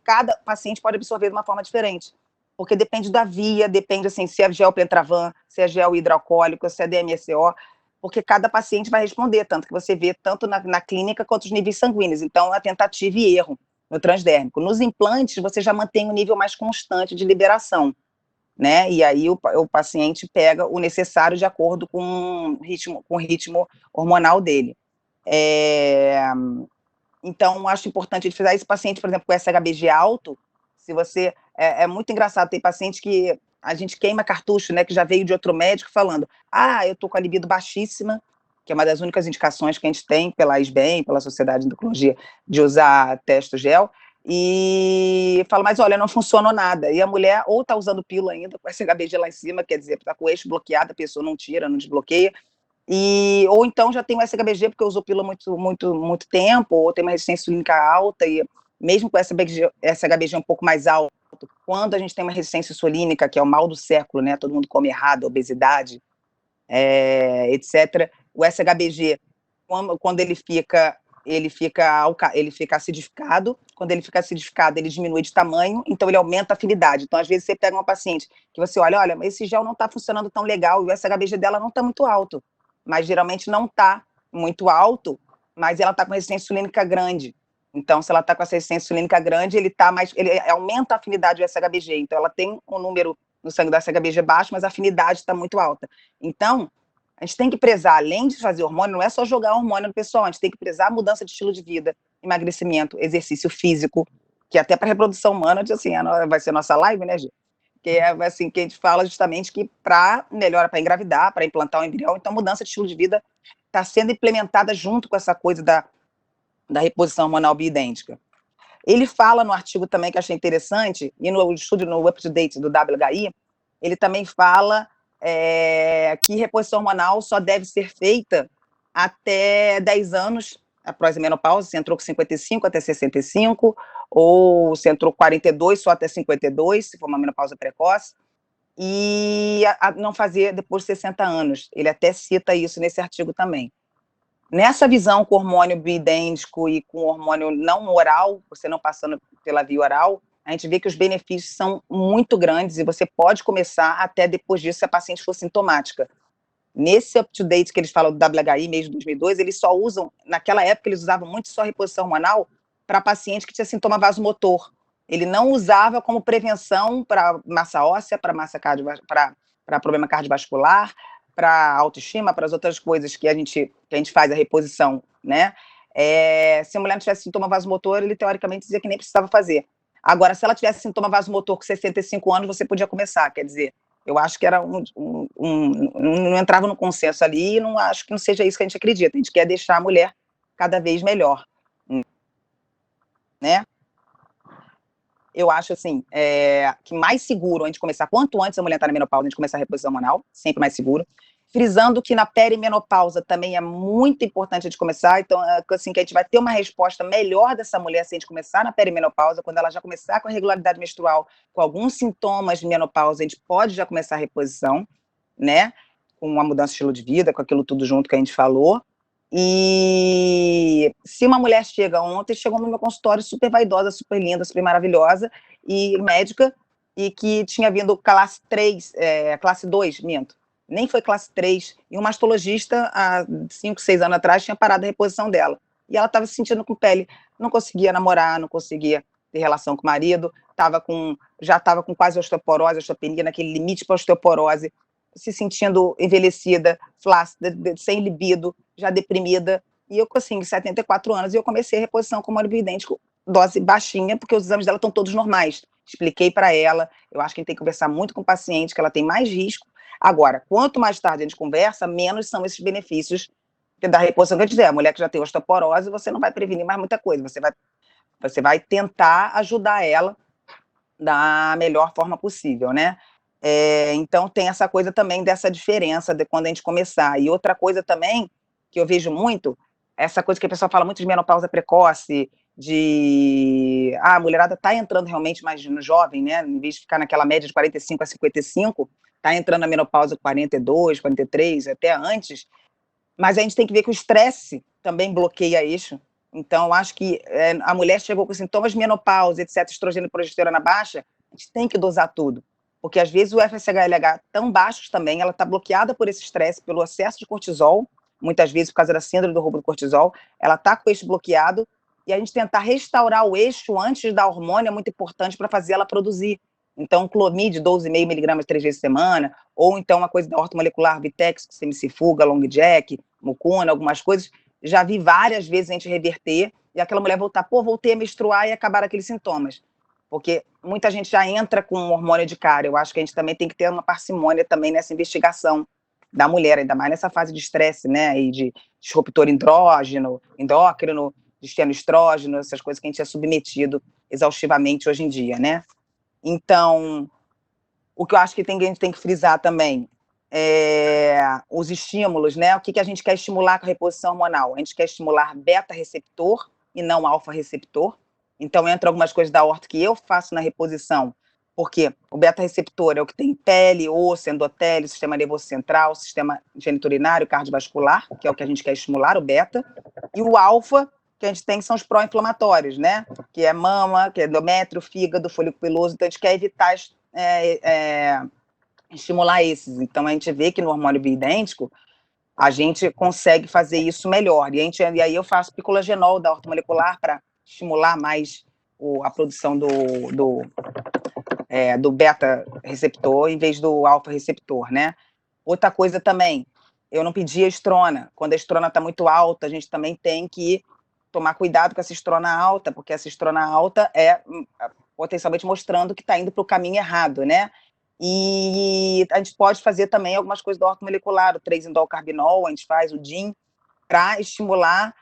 cada paciente pode absorver de uma forma diferente, porque depende da via, depende assim, se é gel Pentravan, se é gel hidroalcoólico, se é DMSO, porque cada paciente vai responder, tanto que você vê tanto na clínica quanto os níveis sanguíneos, então é tentativa e erro no transdérmico. Nos implantes, você já mantém um nível mais constante de liberação, né, e aí o paciente pega o necessário de acordo com o ritmo hormonal dele. Então, acho importante frisar esse paciente, por exemplo, com SHBG alto, se você... É muito engraçado, tem paciente que a gente queima cartucho, né, que já veio de outro médico falando, eu tô com a libido baixíssima, que é uma das únicas indicações que a gente tem pela ISBEM, pela Sociedade de Endocrinologia, de usar testogel, e fala, mas olha, não funcionou nada. E a mulher ou tá usando pílula ainda, com SHBG lá em cima, quer dizer, tá com o eixo bloqueado, a pessoa não tira, não desbloqueia, ou então já tem o SHBG porque usou pílula muito tempo, ou tem uma resistência insulínica alta, e mesmo com SHBG um pouco mais alto, quando a gente tem uma resistência insulínica, que é o mal do século, né, todo mundo come errado, obesidade, etc., o SHBG, quando ele fica acidificado, quando ele fica acidificado, ele diminui de tamanho, então ele aumenta a afinidade. Então, às vezes, você pega uma paciente que você olha, mas esse gel não está funcionando tão legal, e o SHBG dela não está muito alto, mas geralmente não está muito alto, mas ela está com resistência insulínica grande. Então, se ela está com essa resistência insulínica grande, ele aumenta a afinidade do SHBG. Então, ela tem um número no sangue do SHBG baixo, mas a afinidade está muito alta. Então, a gente tem que prezar, além de fazer hormônio, não é só jogar hormônio no pessoal, a gente tem que prezar a mudança de estilo de vida, emagrecimento, exercício físico, que até para reprodução humana, assim, vai ser a nossa live, né, Gi? Que é assim, que a gente fala justamente que para engravidar, para implantar o embrião, então mudança de estilo de vida está sendo implementada junto com essa coisa da reposição hormonal bioidêntica. Ele fala no artigo também, que eu achei interessante, e no estudo no up-to-date do WHI, ele também fala que reposição hormonal só deve ser feita até 10 anos após a menopausa, se entrou com 55 até 65, ou se entrou com 42 só até 52, se for uma menopausa precoce, e não fazer depois de 60 anos. Ele até cita isso nesse artigo também. Nessa visão com hormônio bioidêntico e com hormônio não oral, você não passando pela via oral, a gente vê que os benefícios são muito grandes e você pode começar até depois disso se a paciente for sintomática. Nesse up-to-date que eles falam do WHI, mês de 2002, eles só usam, naquela época eles usavam muito só reposição hormonal para paciente que tinha sintoma vasomotor. Ele não usava como prevenção para massa óssea, para problema cardiovascular, para autoestima, para as outras coisas que a gente faz a reposição, né? Se a mulher não tivesse sintoma vasomotor, ele teoricamente dizia que nem precisava fazer. Agora, se ela tivesse sintoma vasomotor com 65 anos, você podia começar, quer dizer, eu acho que era não entrava no consenso ali, e não acho que não seja isso que a gente acredita, a gente quer deixar a mulher cada vez melhor, né? eu acho assim, que mais seguro a gente começar, quanto antes a mulher está na menopausa, a gente começar a reposição hormonal, sempre mais seguro. Frisando que na perimenopausa também é muito importante a gente começar, então, assim, que a gente vai ter uma resposta melhor dessa mulher se a gente começar na perimenopausa, quando ela já começar com a regularidade menstrual, com alguns sintomas de menopausa, a gente pode já começar a reposição, né, com uma mudança de estilo de vida, com aquilo tudo junto que a gente falou. E se uma mulher chegou no meu consultório super vaidosa, super linda, super maravilhosa, e médica, e que tinha vindo classe 3, classe 2, minto, nem foi classe 3, e um mastologista, há 5, 6 anos atrás, tinha parado a reposição dela. E ela estava se sentindo com pele, não conseguia namorar, não conseguia ter relação com o marido, já estava com quase osteoporose, osteopenia, naquele limite para osteoporose, se sentindo envelhecida, flácida, sem libido, já deprimida. E eu, assim, 74 anos, e eu comecei a reposição com molibdêntico, dose baixinha, porque os exames dela estão todos normais. Expliquei para ela, eu acho que a gente tem que conversar muito com o paciente, que ela tem mais risco. Agora, quanto mais tarde a gente conversa, menos são esses benefícios da reposição que eu dizer. A mulher que já tem osteoporose, você não vai prevenir mais muita coisa, você vai tentar ajudar ela da melhor forma possível, né? Então, tem essa coisa também dessa diferença de quando a gente começar. E outra coisa também, que eu vejo muito, essa coisa que a pessoa fala muito de menopausa precoce, a mulherada está entrando realmente mais no jovem, né? Em vez de ficar naquela média de 45 a 55, está entrando na menopausa com 42, 43, até antes, mas a gente tem que ver que o estresse também bloqueia eixo. Então, eu acho que a mulher chegou com sintomas de menopausa, etc., estrogênio e progesterona baixa, a gente tem que dosar tudo, porque às vezes o FSH-LH tão baixos também, ela está bloqueada por esse estresse, pelo excesso de cortisol, muitas vezes por causa da síndrome do roubo do cortisol, ela está com o eixo bloqueado, e a gente tentar restaurar o eixo antes de dar hormônio é muito importante para fazer ela produzir. Então, Clomid, 12,5 miligramas 3 vezes por semana, ou então uma coisa da ortomolecular, Vitex, Semicifuga, Long Jack, Mucuna, algumas coisas, já vi várias vezes a gente reverter, e aquela mulher voltar, voltei a menstruar e acabar aqueles sintomas. Porque muita gente já entra com um hormônio de cara, eu acho que a gente também tem que ter uma parcimônia também nessa investigação da mulher, ainda mais nessa fase de estresse, né, e de disruptor endócrino, de fenoestrógeno, essas coisas que a gente é submetido exaustivamente hoje em dia, né? Então, o que eu acho que a gente tem que frisar também é os estímulos, né? O que a gente quer estimular com a reposição hormonal? A gente quer estimular beta-receptor e não alfa-receptor. Então, entra algumas coisas da horta que eu faço na reposição, porque o beta-receptor é o que tem pele, osso, endotélio, sistema nervoso central, sistema geniturinário, cardiovascular, que é o que a gente quer estimular, o beta, e o alfa, que a gente tem, que são os pró-inflamatórios, né? Que é mama, que é endométrio, fígado, folículo piloso. Então, a gente quer evitar estimular esses. Então, a gente vê que no hormônio bioidêntico, a gente consegue fazer isso melhor. E aí eu faço picolagenol da ortomolecular para estimular mais a produção do beta-receptor em vez do alfa-receptor, né? Outra coisa também, eu não pedi a estrona. Quando a estrona está muito alta, a gente também tem que tomar cuidado com essa estrona alta, porque essa estrona alta é potencialmente mostrando que está indo para o caminho errado, né? E a gente pode fazer também algumas coisas do ortomolecular, o 3-indolcarbinol, a gente faz o DIN, para estimular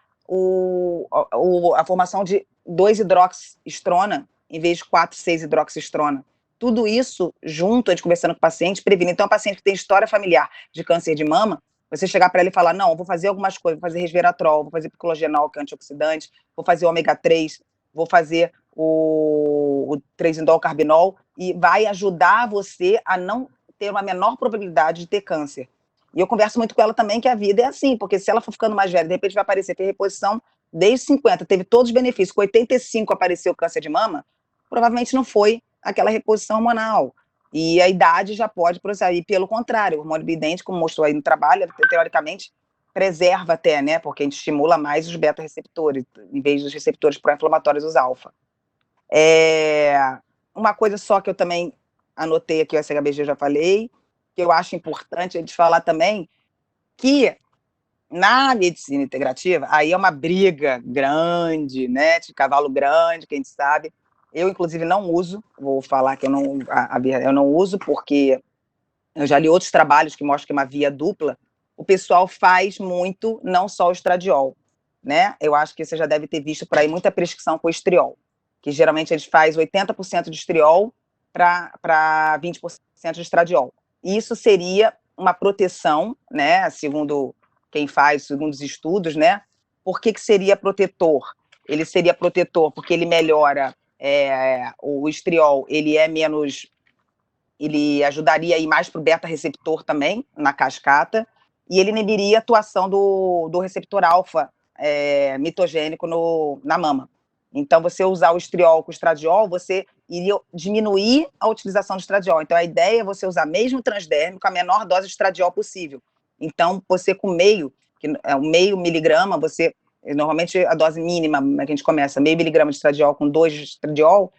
a formação de 2-hidroxiestrona, em vez de 4,6-hidroxiestrona. Tudo isso junto, a gente conversando com o paciente, previne. Então, o paciente que tem história familiar de câncer de mama, você chegar para ele e falar, não, vou fazer algumas coisas, vou fazer resveratrol, vou fazer piclogenol, que é antioxidante, vou fazer ômega 3, vou fazer o 3-indolcarbinol, e vai ajudar você a não ter uma menor probabilidade de ter câncer. E eu converso muito com ela também que a vida é assim, porque se ela for ficando mais velha, de repente vai aparecer, ter reposição desde 50, teve todos os benefícios, com 85 apareceu câncer de mama, provavelmente não foi aquela reposição hormonal. E a idade já pode processar. E pelo contrário, o hormônio bioidêntico, como mostrou aí no trabalho, teoricamente preserva até, né? Porque a gente estimula mais os beta-receptores, em vez dos receptores pró-inflamatórios, os alfa. Uma coisa só que eu também anotei aqui, o SHBG eu já falei, que eu acho importante a gente falar também, que na medicina integrativa, aí é uma briga grande, né? De cavalo grande, que a gente sabe. Eu, inclusive, não uso, vou falar que eu não uso, porque eu já li outros trabalhos que mostram que é uma via dupla. O pessoal faz muito, não só o estradiol, né? Eu acho que você já deve ter visto por aí muita prescrição com estriol. que geralmente a gente faz 80% de estriol para 20% de estradiol. Isso seria uma proteção, né, segundo quem faz, segundo os estudos, né? Por que seria protetor? Ele seria protetor porque ele melhora o estriol, ele é menos, ele ajudaria a ir mais para o beta-receptor também, na cascata, e ele inibiria a atuação do receptor alfa mitogênico na mama. Então, você usar o estriol com o estradiol, você iria diminuir a utilização do estradiol. Então, a ideia é você usar mesmo transdérmico, a menor dose de estradiol possível. Então, você com meio miligrama, você, normalmente a dose mínima que a gente começa, meio miligrama de estradiol com 2 de estradiol,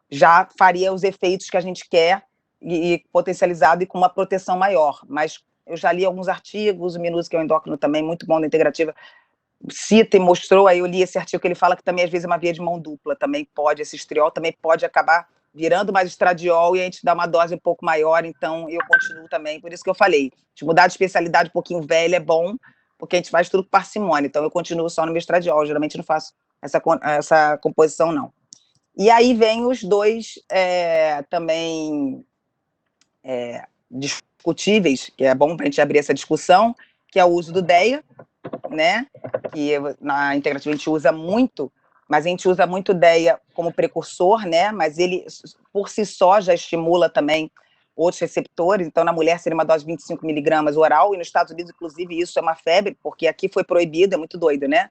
já faria os efeitos que a gente quer e potencializado e com uma proteção maior. Mas eu já li alguns artigos, o Minuzzi, que é um endócrino também muito bom da integrativa, cita e mostrou, aí eu li esse artigo que ele fala que também às vezes é uma via de mão dupla, também pode, esse estriol também pode acabar virando mais estradiol e a gente dá uma dose um pouco maior, então eu continuo também, por isso que eu falei, de mudar de especialidade um pouquinho velha é bom, porque a gente faz tudo com parcimônia, então eu continuo só no meu estradiol, geralmente não faço essa composição não. E aí vem os dois também discutíveis, que é bom para a gente abrir essa discussão, que é o uso do DEA, né, que na integrativa a gente usa muito, mas a gente usa muito DEA como precursor, né, mas ele por si só já estimula também outros receptores, então na mulher seria uma dose de 25 miligramas oral, e nos Estados Unidos, inclusive, isso é uma febre, porque aqui foi proibido, é muito doido, né,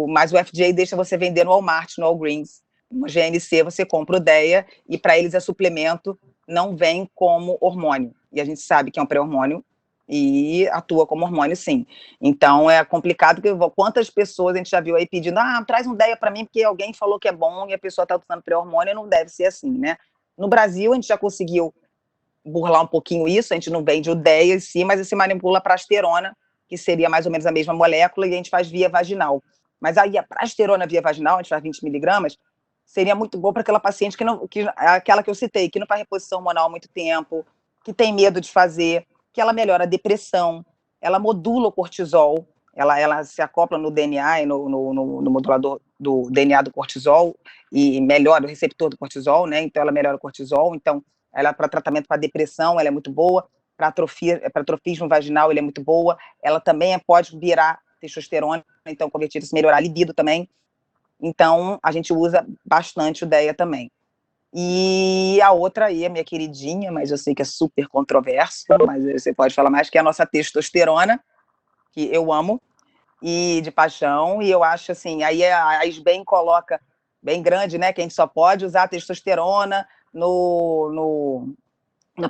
mas o FDA deixa você vender no Walmart, no Walgreens, no GNC você compra o DEA, e para eles é suplemento, não vem como hormônio, e a gente sabe que é um pré-hormônio, e atua como hormônio, sim. Então, é complicado, porque quantas pessoas a gente já viu aí pedindo, traz um DEA para mim, porque alguém falou que é bom e a pessoa está usando pré-hormônio, não deve ser assim, né? No Brasil, a gente já conseguiu burlar um pouquinho isso, a gente não vende o DEA em si, mas se manipula para asterona, que seria mais ou menos a mesma molécula, e a gente faz via vaginal. Mas aí, a prasterona via vaginal, a gente faz 20 miligramas, seria muito bom para aquela paciente aquela que eu citei, que não faz reposição hormonal há muito tempo, que tem medo de fazer, que ela melhora a depressão, ela modula o cortisol, ela se acopla no DNA e no modulador do DNA do cortisol e melhora o receptor do cortisol, né? Então ela melhora o cortisol, então ela para tratamento para depressão, ela é muito boa, para atrofismo vaginal, ela é muito boa, ela também pode virar testosterona, então convertida se melhorar a libido também. Então a gente usa bastante o DEA também. E a outra aí é minha queridinha, mas eu sei que é super controverso, mas você pode falar mais, que é a nossa testosterona, que eu amo, e de paixão, e eu acho assim, aí a SBEM coloca bem grande, né, que a gente só pode usar a testosterona no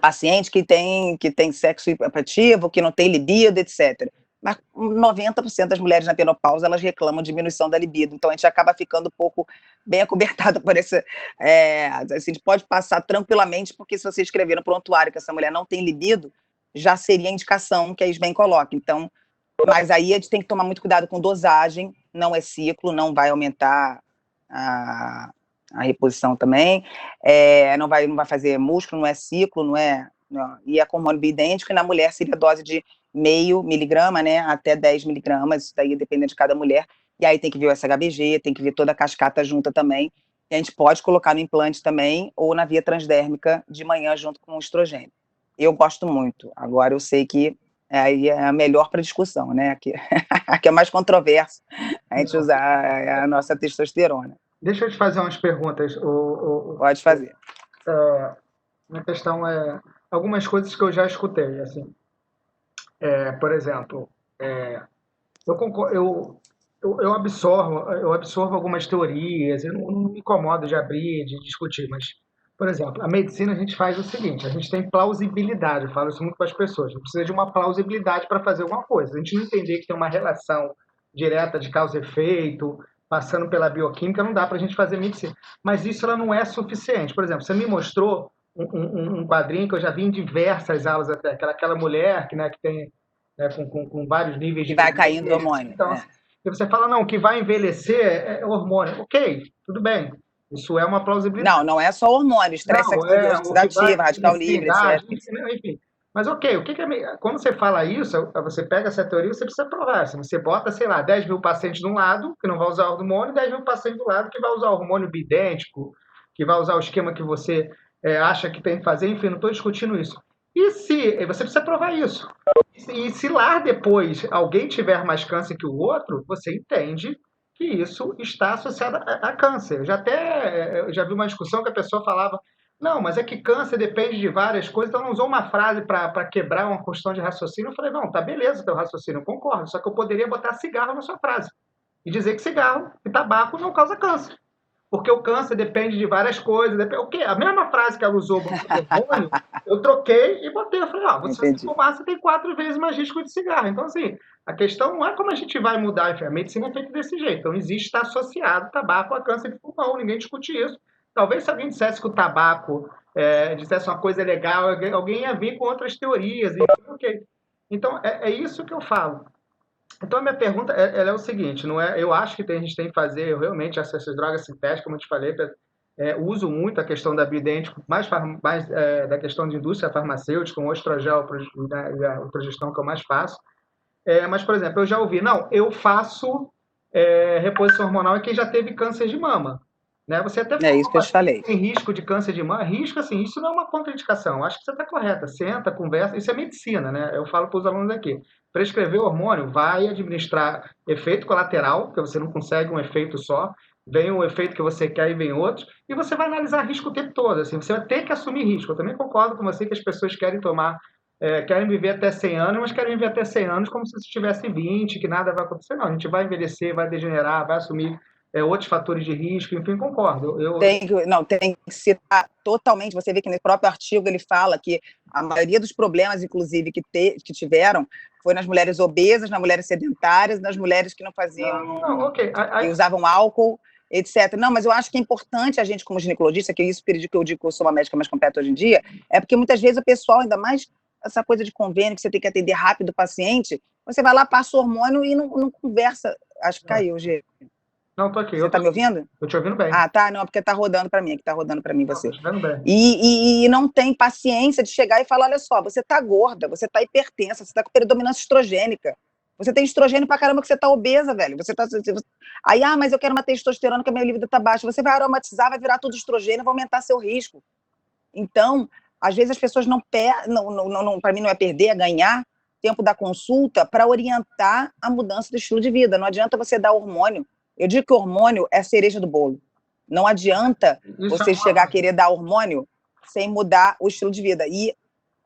paciente que tem sexo hiperativo, que não tem libido, etc. Mas 90% das mulheres na menopausa, elas reclamam de diminuição da libido, então a gente acaba ficando um pouco bem acobertado por esse... assim, a gente pode passar tranquilamente, porque se você escrever no prontuário que essa mulher não tem libido, já seria a indicação que a SBEM coloca, então... Mas aí a gente tem que tomar muito cuidado com dosagem, não é ciclo, não vai aumentar a reposição também, não vai fazer músculo, não é ciclo, não, e é com hormônio bioidêntico, e na mulher seria dose de meio miligrama, né, até 10 miligramas, isso daí dependendo de cada mulher, e aí tem que ver o SHBG, tem que ver toda a cascata junta também, e a gente pode colocar no implante também, ou na via transdérmica de manhã junto com o estrogênio. Eu gosto muito, agora eu sei que aí é a melhor para discussão, né, que é mais controverso, a gente usar a nossa testosterona. Deixa eu te fazer umas perguntas. Pode fazer. Uma questão algumas coisas que eu já escutei, assim. Por exemplo, eu absorvo algumas teorias, eu não me incomodo de abrir, de discutir, mas, por exemplo, a medicina a gente faz o seguinte, a gente tem plausibilidade, eu falo isso muito para as pessoas, a gente precisa de uma plausibilidade para fazer alguma coisa, a gente não entender que tem uma relação direta de causa e efeito, passando pela bioquímica, não dá para a gente fazer medicina. Mas isso ela não é suficiente. Por exemplo, você me mostrou um quadrinho que eu já vi em diversas aulas até, aquela mulher que tem com vários níveis de... Vai caindo o hormônio. Então, você fala, não, que vai envelhecer é hormônio. Ok, tudo bem. Isso é uma plausibilidade. Não é só hormônio, estresse oxidativo, radical livre, etc. Enfim. Mas ok, o que que quando você fala isso, você pega essa teoria, você precisa provar. Se você bota, sei lá, 10 mil pacientes de um lado, que não vai usar hormônio, 10 mil pacientes do lado, que vai usar hormônio bidêntico, que vai usar o esquema que você acha que tem que fazer, enfim, não estou discutindo isso. E se você precisa provar isso? E se lá depois alguém tiver mais câncer que o outro, você entende que isso está associado a câncer. Eu já vi uma discussão que a pessoa falava, não, mas é que câncer depende de várias coisas, então não usou uma frase para quebrar uma questão de raciocínio. Eu falei, não, tá beleza, teu raciocínio, eu concordo, só que eu poderia botar cigarro na sua frase e dizer que cigarro e tabaco não causa câncer. Porque o câncer depende de várias coisas. O quê? A mesma frase que ela usou para o hormônio, eu troquei e botei. Eu falei, se você fumar, você tem 4 vezes mais risco de cigarro. Então, assim, a questão não é como a gente vai mudar. A medicina é feita desse jeito. Então, existe, está associado tabaco a câncer de pulmão. Ninguém discute isso. Talvez se alguém dissesse que o tabaco dissesse uma coisa legal, alguém ia vir com outras teorias. Okay. Então, é isso que eu falo. Então, a minha pergunta ela é o seguinte, não é? Eu acho que a gente tem que fazer, eu realmente, essas drogas sintéticas, como eu te falei, uso muito a questão da bioidêntico, mais da questão de indústria farmacêutica, o estrogel e a progestão que eu mais faço. Mas, por exemplo, eu já ouvi, não, eu faço reposição hormonal em quem já teve câncer de mama. Né? Você até falou, isso que eu te falei. Tem risco de câncer de mama. Risco, assim, isso não é uma contraindicação. Acho que você está correta. Senta, conversa. Isso é medicina, né? Eu falo para os alunos aqui. Prescrever hormônio, vai administrar efeito colateral, porque você não consegue um efeito só. Vem um efeito que você quer e vem outros. E você vai analisar risco o tempo todo. Assim, você vai ter que assumir risco. Eu também concordo com você que as pessoas querem querem viver até 100 anos, mas querem viver até 100 anos como se tivesse 20, que nada vai acontecer. Não, a gente vai envelhecer, vai degenerar, vai assumir outros fatores de risco, enfim, concordo. Tem que citar totalmente, você vê que no próprio artigo ele fala que a maioria dos problemas, inclusive, que tiveram, foi nas mulheres obesas, nas mulheres sedentárias, nas mulheres que não faziam, que usavam álcool, etc. Não, mas eu acho que é importante a gente, como ginecologista, que isso que eu digo que eu sou uma médica mais completa hoje em dia, é porque muitas vezes o pessoal, ainda mais essa coisa de convênio, que você tem que atender rápido o paciente, você vai lá, passa o hormônio e não conversa. Acho que caiu, Gê. Não, tô aqui. Você tá me ouvindo? Tô te ouvindo bem. Ah, tá. Não, porque tá rodando para mim. Aqui tá rodando para mim você. Tô te ouvindo bem. E não tem paciência de chegar e falar, olha só, você tá gorda, você tá hipertensa, você tá com predominância estrogênica. Você tem estrogênio pra caramba que você tá obesa, velho. Aí, mas eu quero uma testosterona que a minha libido tá baixa. Você vai aromatizar, vai virar tudo estrogênio, vai aumentar seu risco. Então, às vezes as pessoas para mim não é perder, é ganhar tempo da consulta para orientar a mudança do estilo de vida. Não adianta você dar hormônio. Eu digo que o hormônio é a cereja do bolo. Não adianta você chegar a querer dar hormônio sem mudar o estilo de vida. E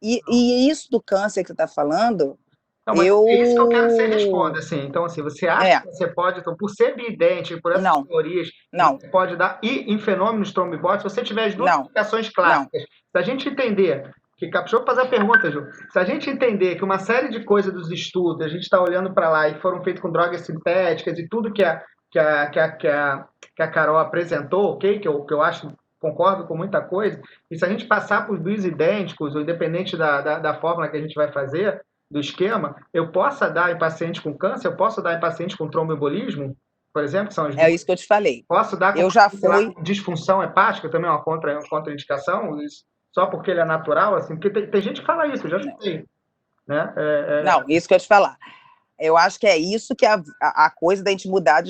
isso do câncer que você está falando... Não, mas é isso que eu quero que você responda. Assim. Então, assim, você acha que você pode, então, por ser bidente, por essas teorias, você pode dar... E em fenômenos trombóticos, se você tiver as duas explicações clássicas, se a gente entender... Deixa eu fazer a pergunta, Ju. Se a gente entender que uma série de coisas dos estudos, a gente está olhando para lá e foram feitos com drogas sintéticas e tudo que a Carol apresentou, ok? Que eu acho, concordo com muita coisa, e se a gente passar por bios idênticos, independente da fórmula que a gente vai fazer, do esquema, eu possa dar em paciente com câncer, eu posso dar em paciente com tromboembolismo, por exemplo, que são as isso que eu te falei. Posso dar com disfunção hepática, também é uma contraindicação, só porque ele é natural, assim, porque tem gente que fala isso, eu já sei. Né? Não, isso que eu ia te falar. Eu acho que é isso que a coisa da gente mudar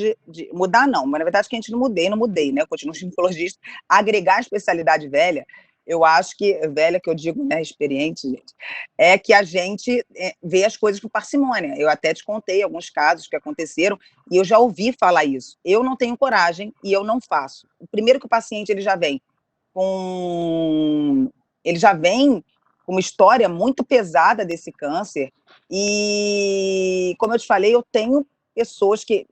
mudar não, mas na verdade que a gente não mudei, né? Eu continuo ginecologista. Agregar a especialidade velha, eu acho que, velha que eu digo, né, experiente, gente, é que a gente vê as coisas com parcimônia. Eu até te contei alguns casos que aconteceram e eu já ouvi falar isso. Eu não tenho coragem e eu não faço. O primeiro que o paciente ele já vem com uma história muito pesada desse câncer e, como eu te falei, eu tenho pessoas que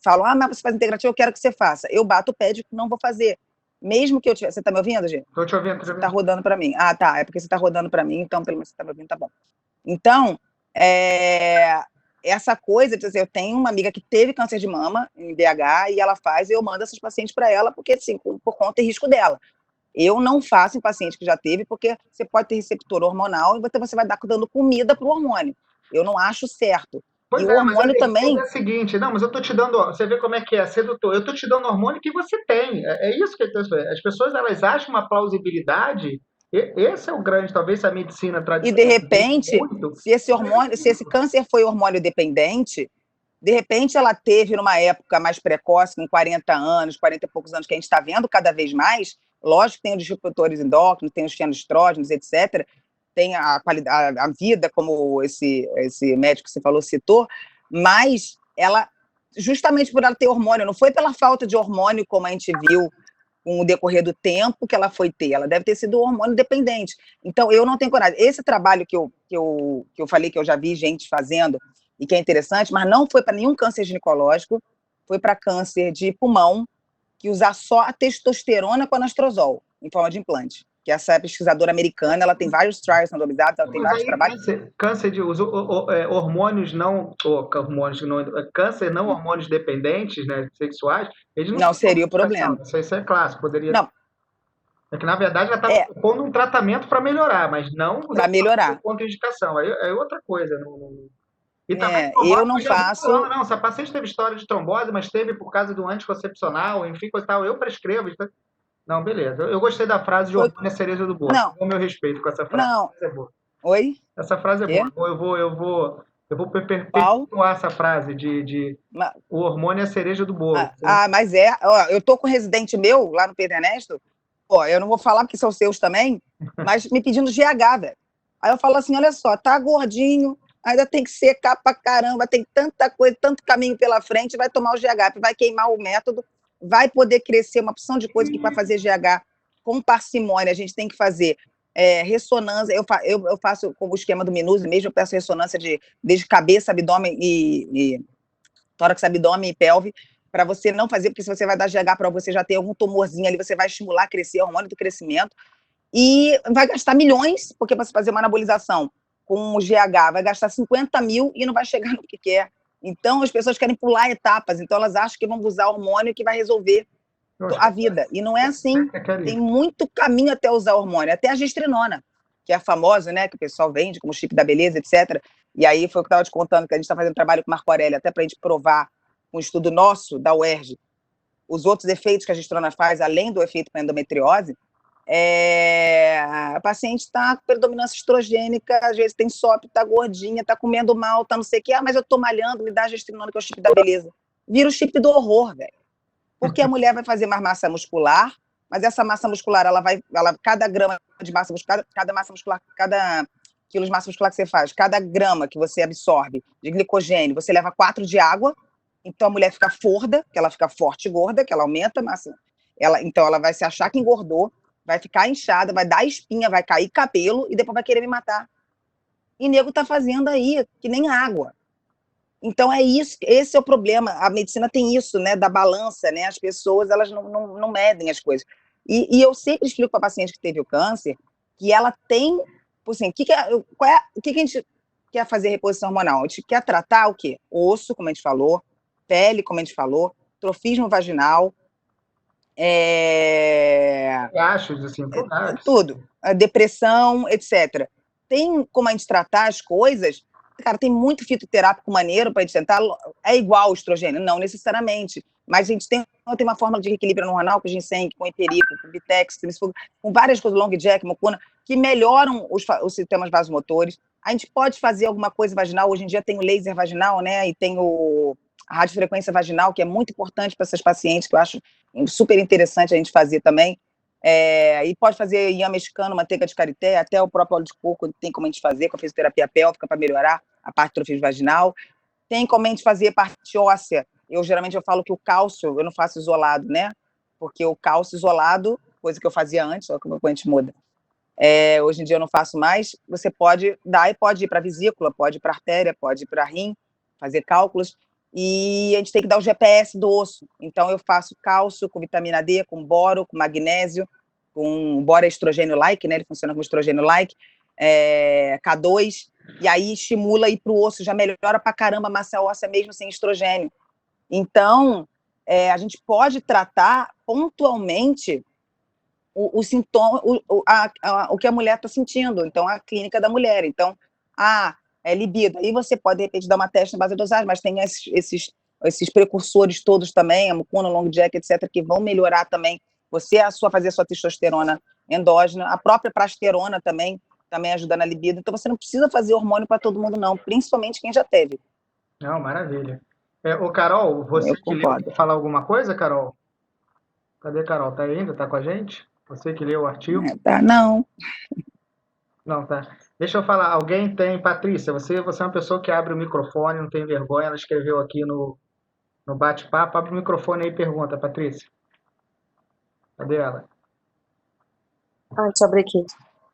falam, mas você faz integrativo, eu quero que você faça. Eu bato o pé de que não vou fazer. Mesmo que eu tivesse... Você está me ouvindo, Gê? Estou te ouvindo. Você está rodando para mim. Ah, tá. É porque você está rodando para mim, então pelo menos você está me ouvindo, tá bom. Então, essa coisa de dizer, eu tenho uma amiga que teve câncer de mama em BH e ela faz, e eu mando essas pacientes para ela, porque, assim, por conta e risco dela. Eu não faço em paciente que já teve, porque você pode ter receptor hormonal e você vai dando comida para o hormônio. Eu não acho certo. Pois e o hormônio também... É o seguinte, não, mas eu estou te dando... Você vê como é que é, sedutor. Eu estou te dando hormônio que você tem. É isso que as pessoas elas acham uma plausibilidade Esse é o grande, talvez, a medicina E, tradicional. de repente, muito. se esse câncer foi hormônio dependente, de repente ela teve numa época mais precoce, com 40 anos, 40 e poucos anos, que a gente está vendo cada vez mais, lógico que tem os disruptores endócrinos, tem os fenoestrógenos, etc., tem a qualidade, a vida, como esse médico que você falou citou, mas ela, justamente por ela ter hormônio, não foi pela falta de hormônio, como a gente viu com o decorrer do tempo que ela foi ter, ela deve ter sido hormônio dependente. Então, eu não tenho coragem. Esse trabalho que eu falei, que eu já vi gente fazendo, e que é interessante, mas não foi para nenhum câncer ginecológico, foi para câncer de pulmão, que usar só a testosterona com anastrozol, em forma de implante. Que essa pesquisadora americana, ela tem vários trials randomizados, ela tem Mas vários aí, trabalhos. câncer de hormônios não, câncer não hormônios dependentes, né, sexuais, eles não Não têm seria o complicação. problema. Isso é clássico, poderia. Não, É que, na verdade, ela está propondo um tratamento para melhorar, mas não para melhorar. contraindicação. Aí é outra coisa. E também, Eu não eu já vi faço. falando, não, essa paciente teve história de trombose, mas teve por causa do anticoncepcional, enfim, coisa e tal. Eu prescrevo. Então... Não, beleza. Eu gostei da frase de hormônio é cereja do bolo. Não. O meu respeito com essa frase. Não. Essa é boa. Oi? Essa frase é Quê? boa. Eu vou perpetuar essa frase de o hormônio é a cereja do bolo. Mas ó, eu tô com um residente meu lá no Pedro Ernesto, ó, eu não vou falar porque são seus também, mas me pedindo GH, velho. Aí eu falo assim, olha só, tá gordinho, ainda tem que secar pra caramba, tem tanta coisa, tanto caminho pela frente, vai tomar o GH, vai queimar o método, vai poder crescer uma opção de coisa que para fazer GH com parcimônia a gente tem que fazer ressonância, eu faço como o esquema do Minuse mesmo, eu peço ressonância desde cabeça, abdômen e tórax, abdômen e pelve, para você não fazer, porque se você vai dar GH para você já ter algum tumorzinho ali, você vai estimular, crescer, hormônio do crescimento, e vai gastar milhões, porque para você fazer uma anabolização com o GH, vai gastar 50 mil e não vai chegar no que quer. Então, as pessoas querem pular etapas, então elas acham que vão usar hormônio que vai resolver a vida. E não é assim. Tem muito caminho até usar hormônio, até a gestrinona, que é a famosa, né, que o pessoal vende como chip da beleza, etc. E aí foi o que eu estava te contando, que a gente está fazendo trabalho com o Marco Aurélio, até para a gente provar um estudo nosso, da UERJ, os outros efeitos que a gestrinona faz, além do efeito para endometriose. A paciente está com predominância estrogênica, às vezes tem SOP, está gordinha, está comendo mal, está não sei o quê, mas eu estou malhando, me dá a gestrinona, que é o chip da beleza. Vira o chip do horror, velho. Porque a mulher vai fazer mais massa muscular, mas essa massa muscular, cada grama de massa muscular, cada quilo de massa muscular que você faz, cada grama que você absorve de glicogênio, você leva 4 de água, então a mulher fica forda, que ela fica forte e gorda, que ela aumenta a massa. Então ela vai se achar que engordou, vai ficar inchada, vai dar espinha, vai cair cabelo e depois vai querer me matar. E nego tá fazendo aí, que nem água. Então é isso, esse é o problema. A medicina tem isso, né, da balança, né? As pessoas, elas não medem as coisas. E eu sempre explico para a paciente que teve o câncer que ela tem, assim, o que a gente quer fazer reposição hormonal? A gente quer tratar o quê? Osso, como a gente falou, pele, como a gente falou, trofismo vaginal, Achos, assim, tudo, depressão, etc. Tem como a gente tratar as coisas. Cara, tem muito fitoterápico maneiro para a gente tentar. É igual o estrogênio? Não necessariamente. Mas a gente tem uma fórmula de equilíbrio hormonal com ginseng, com empirico, com bitex, com várias coisas, long jack, mucuna, que melhoram os sistemas vasomotores. A gente pode fazer alguma coisa vaginal. Hoje em dia tem o laser vaginal, né? E tem a radiofrequência vaginal, que é muito importante para essas pacientes, que eu acho super interessante a gente fazer também. E pode fazer iã mexicano, manteiga de karité, até o próprio óleo de coco tem como a gente fazer com a fisioterapia pélvica para melhorar a parte do trofismo vaginal. Tem como a gente fazer parte óssea. Geralmente eu falo que o cálcio eu não faço isolado, né? Porque o cálcio isolado, coisa que eu fazia antes, só que a gente muda. Hoje em dia eu não faço mais. Você pode dar e pode ir para a vesícula, pode ir para a artéria, pode ir para rim, fazer cálculos. E a gente tem que dar o GPS do osso. Então, eu faço cálcio com vitamina D, com boro, com magnésio, com boro estrogênio-like, né? Ele funciona como estrogênio-like, K2, e aí estimula ir para o osso, já melhora pra caramba a massa óssea mesmo sem estrogênio. Então, a gente pode tratar pontualmente o sintoma, o que a mulher está sentindo. Então, a clínica da mulher. Então, libido. Aí você pode, de repente, dar uma teste na base da dosagem, mas tem esses precursores todos também, a mucuna, long jack, etc., que vão melhorar também. Você fazer a sua testosterona endógena, a própria prasterona também ajuda na libido, então você não precisa fazer hormônio para todo mundo não, principalmente quem já teve. Não, maravilha. Ô, Carol, você Eu que leu, concordo. quer falar alguma coisa, Carol? Cadê Carol? Tá ainda? Tá com a gente? Você que leu o artigo? Tá, não. Não, tá. Deixa eu falar, alguém tem, Patrícia, você é uma pessoa que abre o microfone, não tem vergonha, ela escreveu aqui no bate-papo, abre o microfone aí e pergunta, Patrícia. Cadê ela? Deixa eu abrir aqui.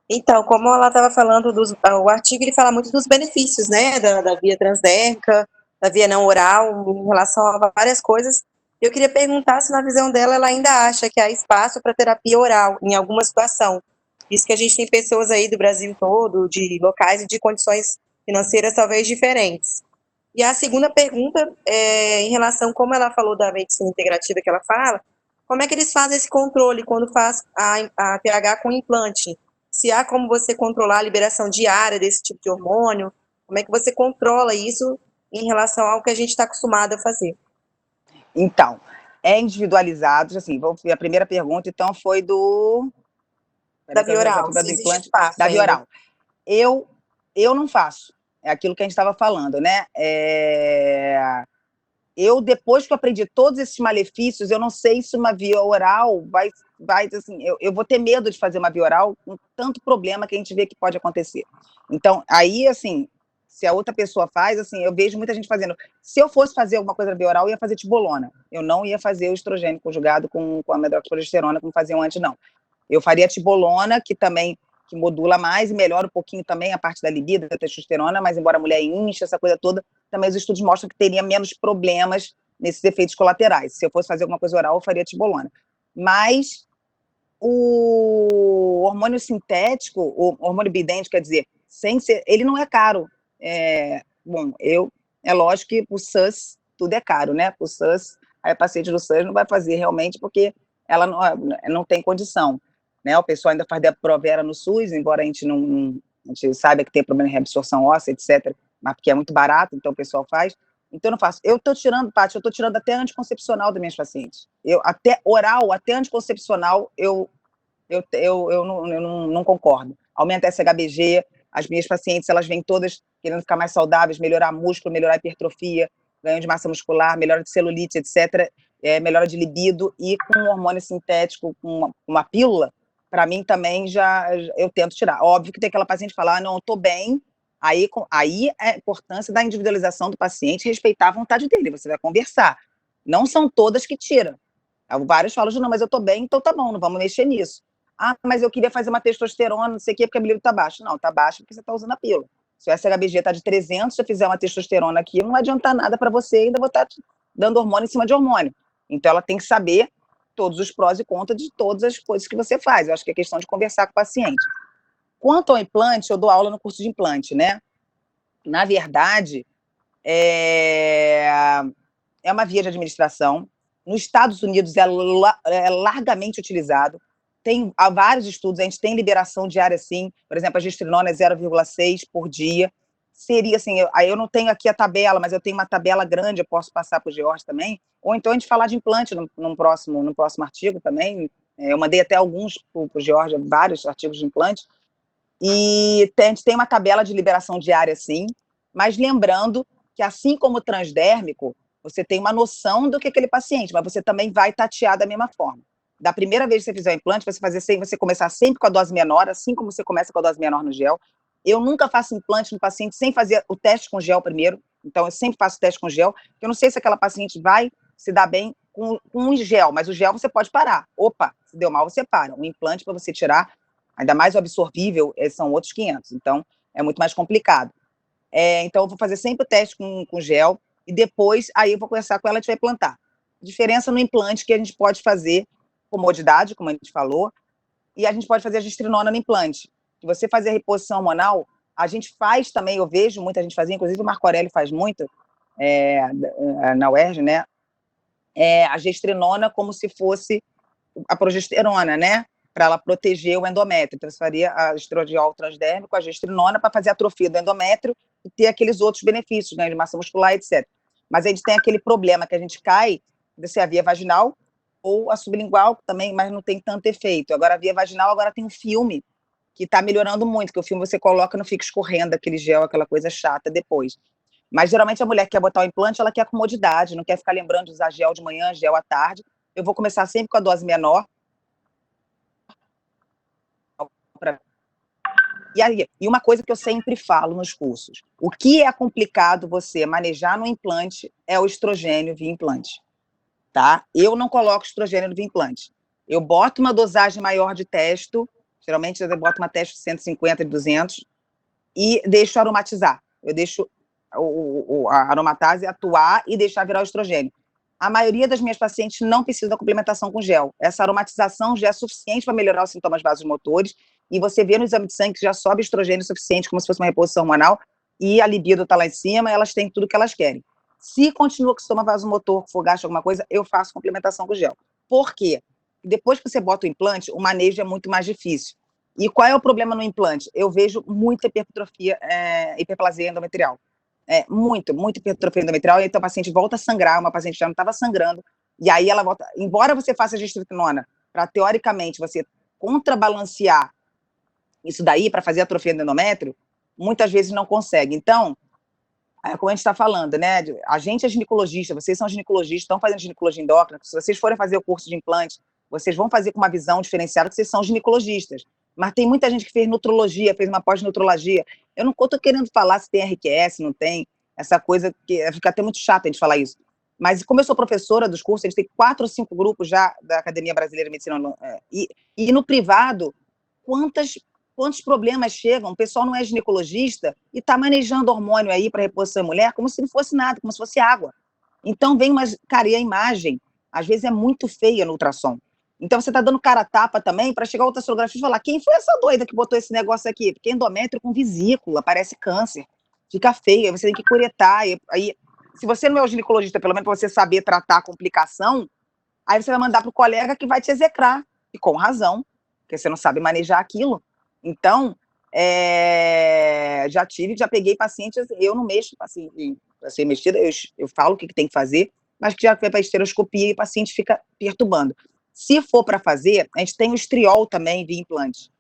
Então, como ela estava falando, o artigo ele fala muito dos benefícios, né, da via transdérmica, da via não oral, em relação a várias coisas. Eu queria perguntar se, na visão dela, ela ainda acha que há espaço para terapia oral em alguma situação. Isso que a gente tem pessoas aí do Brasil todo, de locais e de condições financeiras talvez diferentes. E a segunda pergunta é em relação, como ela falou da medicina integrativa que ela fala, como é que eles fazem esse controle quando faz a pH com implante? Se há como você controlar a liberação diária desse tipo de hormônio, como é que você controla isso em relação ao que a gente está acostumado a fazer? Então, é individualizado, assim, vamos ver a primeira pergunta, então, foi Da via oral, se do existe implante, espaço da via ainda. oral. Eu não faço, é aquilo que a gente estava falando, né? Eu, depois que eu aprendi todos esses malefícios, eu não sei se uma via oral vai assim, eu vou ter medo de fazer uma via oral com tanto problema que a gente vê que pode acontecer. Então, aí, assim, se a outra pessoa faz, assim, eu vejo muita gente fazendo. Se eu fosse fazer alguma coisa na via oral, eu ia fazer tibolona. Eu não ia fazer o estrogênio conjugado com a medroxprogesterona, como faziam antes, não. Eu faria tibolona, que também que modula mais e melhora um pouquinho também a parte da libido, da testosterona, mas embora a mulher inche, essa coisa toda, também os estudos mostram que teria menos problemas nesses efeitos colaterais. Se eu fosse fazer alguma coisa oral, eu faria tibolona. Mas o hormônio sintético, o hormônio bidêntico, quer dizer, sem ser, ele não é caro. Bom, é lógico que o SUS, tudo é caro, né? O SUS, a paciente do SUS não vai fazer realmente porque ela não tem condição. Né? O pessoal ainda faz Depo-Provera no SUS, embora a gente a gente saiba que tem problema de reabsorção óssea, etc., mas porque é muito barato, então o pessoal faz. Então eu não faço. Eu estou tirando, Paty, eu estou tirando até anticoncepcional das minhas pacientes. Até oral, até anticoncepcional, eu não concordo. Aumenta SHBG, as minhas pacientes, elas vêm todas querendo ficar mais saudáveis, melhorar músculo, melhorar a hipertrofia, ganho de massa muscular, melhora de celulite, etc., melhora de libido, e com um hormônio sintético, com uma pílula, para mim também eu tento tirar. Óbvio que tem aquela paciente que fala, não, eu estou bem, aí é a importância da individualização do paciente, respeitar a vontade dele, você vai conversar. Não são todas que tiram. Vários falam, não, mas eu estou bem, então tá bom, não vamos mexer nisso. Mas eu queria fazer uma testosterona, não sei o quê, porque a libido está baixa. Não, está baixa porque você está usando a pílula. Se o SHBG está de 300, se eu fizer uma testosterona aqui, não vai adiantar nada para você, ainda vou estar dando hormônio em cima de hormônio. Então, ela tem que saber todos os prós e contras de todas as coisas que você faz. Eu acho que é questão de conversar com o paciente. Quanto ao implante, eu dou aula no curso de implante, né? Na verdade, é uma via de administração. Nos Estados Unidos é largamente utilizado. Tem vários estudos, a gente tem liberação diária, sim. Por exemplo, a gestrinona é 0,6 por dia. Seria assim, eu não tenho aqui a tabela, mas eu tenho uma tabela grande, eu posso passar para o George também. Ou então a gente falar de implante no próximo artigo também. Eu mandei até alguns para o George, vários artigos de implante. E a gente tem uma tabela de liberação diária, sim. Mas lembrando que, assim como o transdérmico, você tem uma noção do que é aquele paciente, mas você também vai tatear da mesma forma. Da primeira vez que você fizer o implante, você começar sempre com a dose menor, assim como você começa com a dose menor no gel. Eu nunca faço implante no paciente sem fazer o teste com gel primeiro. Então, eu sempre faço o teste com gel. Eu não sei se aquela paciente vai se dar bem com um gel, mas o gel você pode parar. Opa, se deu mal, você para. O implante, para você tirar, ainda mais o absorvível, são outros 500. Então, é muito mais complicado. Então, eu vou fazer sempre o teste com gel e depois, aí eu vou conversar com ela, a gente vai implantar. Diferença no implante que a gente pode fazer comodidade, como a gente falou, e a gente pode fazer a gestrinona no implante. Se você fazer a reposição hormonal, a gente faz também, eu vejo muita gente fazer, inclusive o Marco Aurélio faz muito, na UERJ, né? A gestrinona como se fosse a progesterona, né? Para ela proteger o endométrio. Então, você faria a estradiol transdérmico, a gestrinona, para fazer a atrofia do endométrio e ter aqueles outros benefícios, ganho de massa muscular, etc. Mas a gente tem aquele problema que a gente cai, descer a via vaginal, ou a sublingual também, mas não tem tanto efeito. Agora, a via vaginal agora tem um filme que está melhorando muito, que o filme você coloca não fica escorrendo aquele gel, aquela coisa chata depois. Mas, geralmente, a mulher que quer botar o implante, ela quer comodidade, não quer ficar lembrando de usar gel de manhã, gel à tarde. Eu vou começar sempre com a dose menor. E uma coisa que eu sempre falo nos cursos, o que é complicado você manejar no implante é o estrogênio via implante, tá? Eu não coloco estrogênio via implante. Eu boto uma dosagem maior de testo, geralmente eu boto uma testo de 150 e 200, e deixo aromatizar. Eu deixo a aromatase atuar e deixar virar o estrogênio. A maioria das minhas pacientes não precisa da complementação com gel. Essa aromatização já é suficiente para melhorar os sintomas vasomotores, e você vê no exame de sangue que já sobe estrogênio suficiente, como se fosse uma reposição hormonal, e a libido está lá em cima, elas têm tudo que elas querem. Se continua com sintoma vasomotor, for gasto alguma coisa, eu faço complementação com gel. Por quê? Depois que você bota o implante, o manejo é muito mais difícil. E qual é o problema no implante? Eu vejo muita hipertrofia, hiperplasia endometrial. Muita hipertrofia endometrial, e então a paciente volta a sangrar, uma paciente já não estava sangrando, e aí ela volta, embora você faça a gestritinona, para teoricamente você contrabalancear isso daí, para fazer atrofia do endométrio, muitas vezes não consegue. Então, como a gente está falando, né, a gente é ginecologista, vocês são ginecologistas, estão fazendo ginecologia endócrina, se vocês forem fazer o curso de implante, vocês vão fazer com uma visão diferenciada, que vocês são ginecologistas. Mas tem muita gente que fez nutrologia, fez uma pós-nutrologia. Eu não estou querendo falar se tem RQS, não tem, essa coisa que fica até muito chata a gente falar isso. Mas como eu sou professora dos cursos, a gente tem 4 ou 5 grupos já da Academia Brasileira de Medicina, e no privado, quantos problemas chegam, o pessoal não é ginecologista e está manejando hormônio aí para reposição em mulher como se não fosse nada, como se fosse água. Então vem cara, e a imagem, às vezes é muito feia no ultrassom. Então você está dando cara a tapa também para chegar a ultrassonografia e falar, quem foi essa doida que botou esse negócio aqui? Porque endométrio com vesícula, parece câncer, fica feio, você tem que curetar, aí se você não é o ginecologista, pelo menos para você saber tratar a complicação, aí você vai mandar para o colega que vai te execrar, e com razão, porque você não sabe manejar aquilo. Então, já peguei pacientes, eu não mexo, assim, para ser mexida, eu falo o que tem que fazer, mas que já foi para esteroscopia e o paciente fica perturbando. Se for para fazer, a gente tem o estriol também via implante.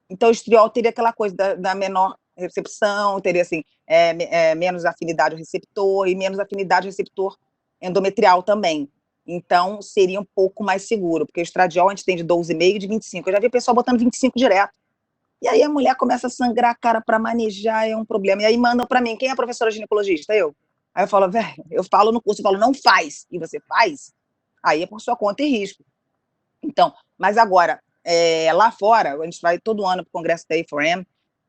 Então, o estriol teria aquela coisa da menor recepção, teria, assim, menos afinidade ao receptor e menos afinidade ao receptor endometrial também. Então, seria um pouco mais seguro, porque o estradiol a gente tem de 12,5 e de 25. Eu já vi o pessoal botando 25 direto. E aí a mulher começa a sangrar a cara para manejar, é um problema. E aí mandam para mim, quem é a professora ginecologista? Eu. Aí eu falo, velho, eu falo no curso, eu falo, não faz. E você faz? Aí é por sua conta e risco. Então, mas agora, lá fora, a gente vai todo ano para o Congresso da A4M,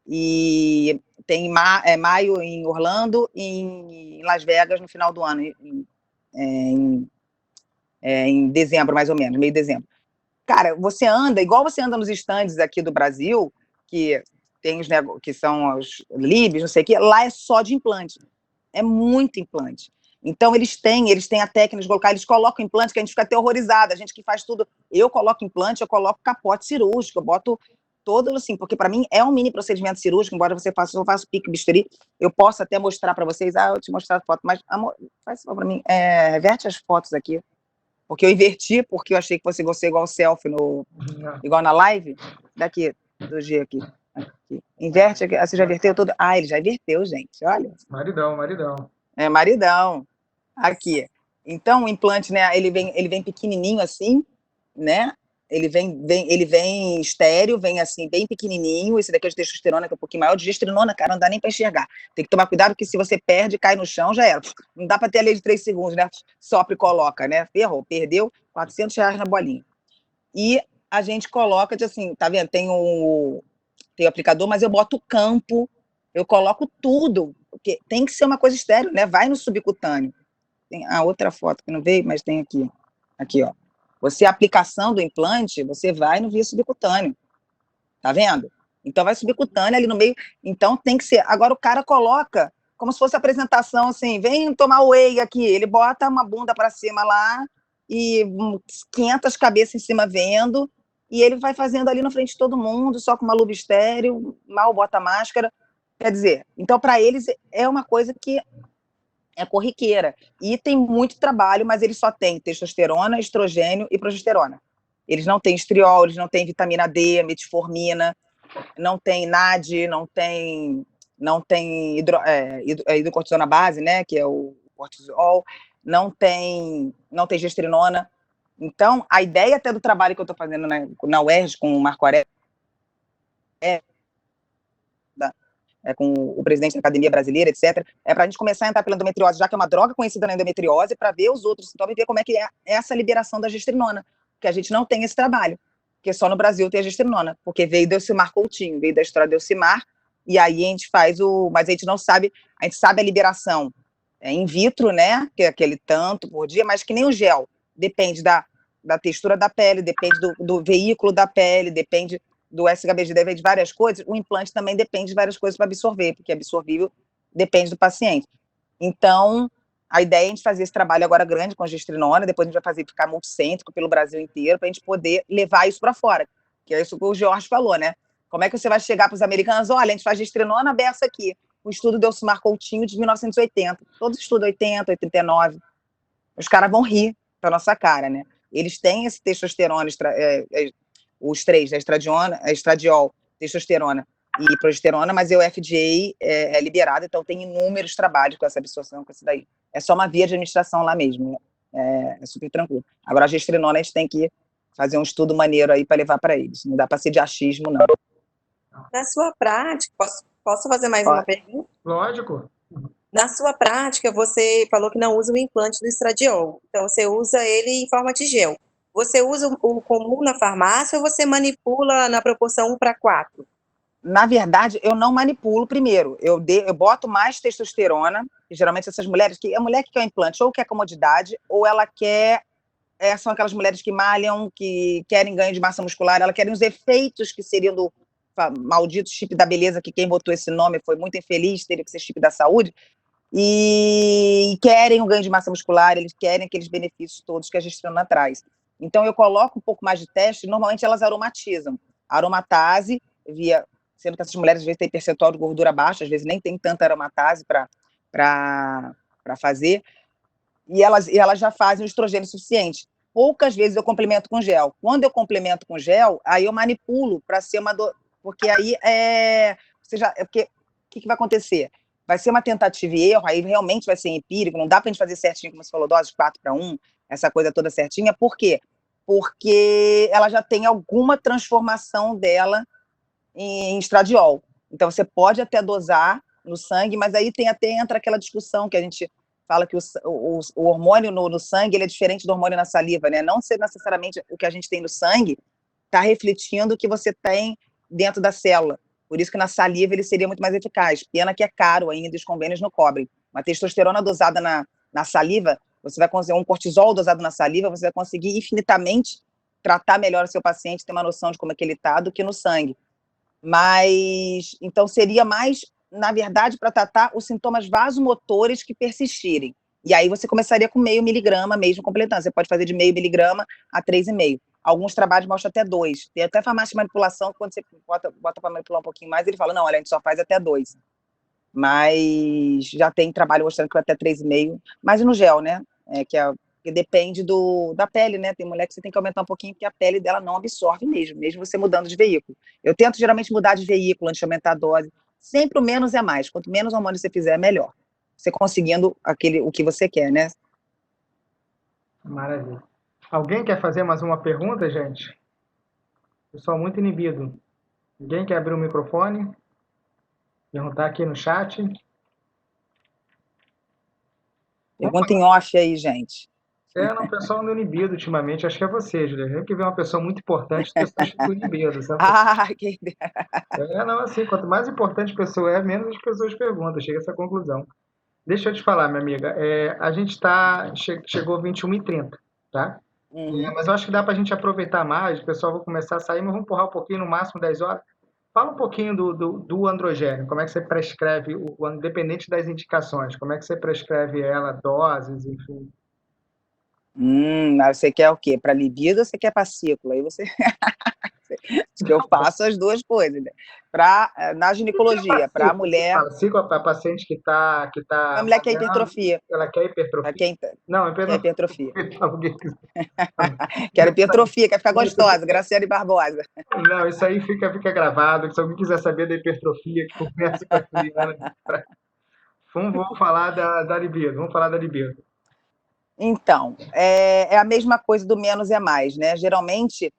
e tem maio em Orlando e em Las Vegas no final do ano, em dezembro, mais ou menos, meio de dezembro. Cara, você anda, igual você anda nos estandes aqui do Brasil, que tem os que são os libs, não sei o quê, lá é só de implante. É muito implante. Então, eles têm a técnica de colocar, eles colocam implante, que a gente fica até horrorizada, a gente que faz tudo. Eu coloco implante, eu coloco capote cirúrgico, eu boto todo, assim, porque para mim é um mini procedimento cirúrgico, embora você faça, eu faço pique bisturi, eu posso até mostrar para vocês, eu te mostrar a foto, mas, amor, faz isso para mim, reverte as fotos aqui, porque eu inverti, porque eu achei que fosse você igual selfie, igual na live, daqui, do G aqui. Inverte aqui, você já inverteu tudo? Ele já inverteu, gente, olha. Maridão. Maridão. Aqui. Então, o implante, né, ele vem pequenininho assim, né? Ele vem estéreo, vem assim, bem pequenininho. Esse daqui é de testosterona, que é um pouquinho maior. De gestrinona, cara, não dá nem para enxergar. Tem que tomar cuidado, porque se você perde, cai no chão, já era. Não dá para ter a lei de 3 segundos, né? Sopra e coloca, né? Ferrou, perdeu R$400 na bolinha. E a gente coloca, assim, tá vendo? Tem o aplicador, mas eu boto o campo, eu coloco tudo, porque tem que ser uma coisa estéreo, né? Vai no subcutâneo. Tem a outra foto que não veio, mas tem aqui. Aqui, ó. Você, a aplicação do implante, você vai no via subcutâneo. Tá vendo? Então, vai subcutâneo ali no meio. Então, tem que ser. Agora, o cara coloca como se fosse apresentação, assim, vem tomar whey aqui. Ele bota uma bunda para cima lá e 500 cabeças em cima vendo, e ele vai fazendo ali na frente de todo mundo, só com uma luva estéreo, mal bota máscara. Quer dizer, então, para eles, é uma coisa que é corriqueira. E tem muito trabalho, mas eles só têm testosterona, estrogênio e progesterona. Eles não têm estriol, eles não têm vitamina D, metformina, não tem NAD, não tem hidrocortisona base, né, que é o cortisol, não tem gestrinona. Então, a ideia até do trabalho que eu estou fazendo na UERJ com o Marco Aurélio, com o presidente da Academia Brasileira, etc., é para a gente começar a entrar pela endometriose, já que é uma droga conhecida na endometriose, para ver os outros sintomas e ver como é que é essa liberação da gestrinona, porque a gente não tem esse trabalho, porque só no Brasil tem a gestrinona, porque veio do Elcimar Coutinho, veio da história do Elcimar, e aí a gente faz mas a gente não sabe, a gente sabe a liberação in vitro, né, que é aquele tanto por dia, mas que nem o gel, depende da textura da pele, depende do veículo da pele, depende do SHBG, depende de várias coisas. O implante também depende de várias coisas para absorver, porque absorvível depende do paciente. Então, a ideia é a gente fazer esse trabalho agora grande com a gestrinona, depois a gente vai ficar multicêntrico pelo Brasil inteiro, para a gente poder levar isso para fora, que é isso que o Jorge falou, né? Como é que você vai chegar para os americanos? Olha, a gente faz gestrinona beça aqui. O estudo do Elcimar Coutinho de 1980. Todos os estudos 80, 89. Os caras vão rir para nossa cara, né? Eles têm esse testosterona, os três, a estradiol, testosterona e progesterona, mas o FDA é liberado, então tem inúmeros trabalhos com essa absorção, com isso daí. É só uma via de administração lá mesmo, é super tranquilo. Agora a gestrinona a gente tem que fazer um estudo maneiro aí para levar para eles, não dá para ser de achismo, não. Na sua prática, posso fazer mais uma pergunta? Lógico. Na sua prática, você falou que não usa o implante do estradiol, então você usa ele em forma de gel. Você usa o comum na farmácia ou você manipula na proporção 1:4? Na verdade, eu não manipulo primeiro. Eu boto mais testosterona, e geralmente essas mulheres, a mulher que quer o implante ou quer comodidade, ou ela quer, são aquelas mulheres que malham, que querem ganho de massa muscular, elas querem os efeitos que seriam do maldito chip da beleza, que quem botou esse nome foi muito infeliz, teria que ser chip da saúde, e querem o ganho de massa muscular, eles querem aqueles benefícios todos que a gestrinona traz. Então, eu coloco um pouco mais de teste, normalmente elas aromatizam. Aromatase, sendo que essas mulheres às vezes têm percentual de gordura baixo, às vezes nem tem tanta aromatase para fazer, e elas já fazem o estrogênio suficiente. Poucas vezes eu complemento com gel. Quando eu complemento com gel, aí eu manipulo para ser porque aí porque o que vai acontecer? Vai ser uma tentativa e erro, aí realmente vai ser empírico, não dá para a gente fazer certinho, como você falou, dose 4:1, essa coisa toda certinha. Por quê? Porque ela já tem alguma transformação dela em estradiol. Então, você pode até dosar no sangue, mas aí entra aquela discussão que a gente fala que o hormônio no sangue ele é diferente do hormônio na saliva, né? Não ser necessariamente o que a gente tem no sangue está refletindo o que você tem dentro da célula. Por isso que na saliva ele seria muito mais eficaz. Pena que é caro ainda, os convênios não cobrem. Uma testosterona dosada na saliva, você vai conseguir um cortisol dosado na saliva, você vai conseguir infinitamente tratar melhor o seu paciente, ter uma noção de como é que ele está, do que no sangue. Mas, então, seria mais, na verdade, para tratar os sintomas vasomotores que persistirem. E aí você começaria com 0,5 miligrama mesmo completando. Você pode fazer de 0,5 miligrama a 3,5. Alguns trabalhos mostram até 2. Tem até farmácia de manipulação, quando você bota para manipular um pouquinho mais, ele fala, não, olha, a gente só faz até 2. Mas já tem trabalho mostrando que vai até 3,5. Mas no gel, né? Que depende da pele, né? Tem mulher que você tem que aumentar um pouquinho, porque a pele dela não absorve mesmo você mudando de veículo. Eu tento geralmente mudar de veículo antes de aumentar a dose. Sempre o menos é mais. Quanto menos hormônio você fizer, melhor. Você conseguindo o que você quer, né? Maravilha. Alguém quer fazer mais uma pergunta, gente? Pessoal muito inibido. Ninguém quer abrir o microfone? Perguntar aqui no chat. Pergunta em off aí, gente. Não, o pessoal ando inibido ultimamente, acho que é você, Julia. Eu que vi uma pessoa muito importante, as pessoas ficam inibidas, sabe? Que... Não, assim, quanto mais importante a pessoa é, menos as pessoas perguntam, chega a essa conclusão. Deixa eu te falar, minha amiga, a gente chegou 21h30, tá? Mas eu acho que dá para a gente aproveitar mais, o pessoal vai começar a sair, mas vamos empurrar um pouquinho, no máximo 10 horas. Fala um pouquinho do androgênio, como é que você prescreve, independente das indicações, como é que você prescreve ela, doses, enfim. Mas você quer o quê? Para libido ou você quer para ciclo? Aí você... Acho que eu faço as duas coisas, né? Na ginecologia, para a mulher... Ciclo para paciente que está A mulher quer hipertrofia. ela quer Ela hipertrofia. quer, Não, quer hipertrofia. alguém Quer hipertrofia, quer ficar gostosa, Graciane Barbosa. Não, isso aí fica gravado. Se alguém quiser saber da hipertrofia, que conversa com a Juliana. Vamos falar da libido. Vamos falar da libido. Então, é a mesma coisa do menos é mais, né? Geralmente,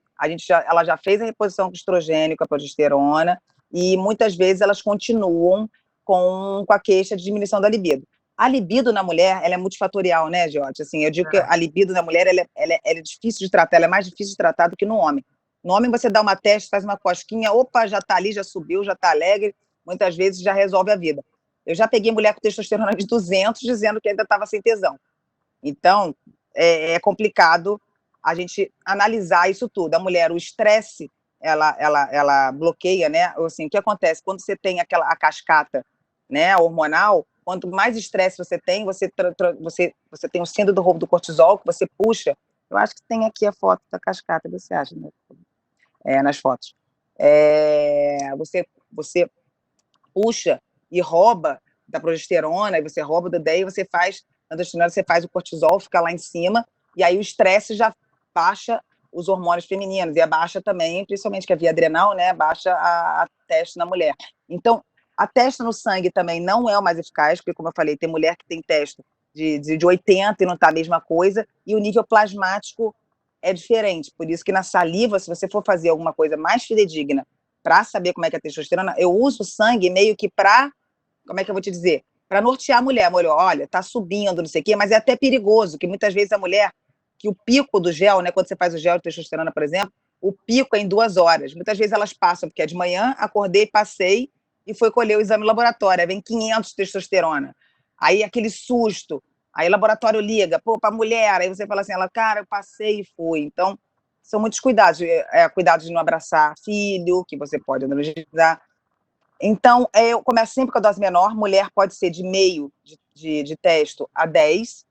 ela já fez a reposição com estrogênio, com a progesterona, e muitas vezes elas continuam com a queixa de diminuição da libido. A libido na mulher, ela é multifatorial, né, Giotti? Assim, eu digo que a libido na mulher, ela é difícil de tratar, ela é mais difícil de tratar do que no homem. No homem, você dá uma teste, faz uma cosquinha, opa, já tá ali, já subiu, já tá alegre, muitas vezes já resolve a vida. Eu já peguei mulher com testosterona de 200, dizendo que ainda estava sem tesão. Então, é complicado a gente analisar isso tudo. A mulher, o estresse, ela bloqueia, né? Assim, o que acontece? Quando você tem a cascata, né, hormonal, quanto mais estresse você tem, você tem o síndrome do roubo do cortisol, que você puxa. Eu acho que tem aqui a foto da cascata, você acha, né? Nas fotos. Você puxa e rouba da progesterona, e você rouba do DEI, você faz você faz o cortisol, fica lá em cima, e aí o estresse já baixa os hormônios femininos, e abaixa também, principalmente que a via adrenal, né, baixa a testa na mulher. Então, a testa no sangue também não é o mais eficaz, porque, como eu falei, tem mulher que tem testa de 80 e não está a mesma coisa, e o nível plasmático é diferente. Por isso que na saliva, se você for fazer alguma coisa mais fidedigna para saber como é que é a testosterona, eu uso o sangue meio que para, como é que eu vou te dizer? Para nortear a mulher, olha, tá subindo, não sei o quê, mas é até perigoso, que muitas vezes a mulher, que o pico do gel, né, quando você faz o gel de testosterona, por exemplo, o pico é em 2 horas. Muitas vezes elas passam, porque é de manhã, acordei, passei, e foi colher o exame no laboratório, aí vem 500 de testosterona. Aí aquele susto, aí o laboratório liga, para a mulher, aí você fala assim, cara, eu passei e fui. Então, são muitos cuidados. Cuidado de não abraçar filho, que você pode alergizar. Então, eu começo sempre com a dose menor. Mulher pode ser de meio de testo a 10,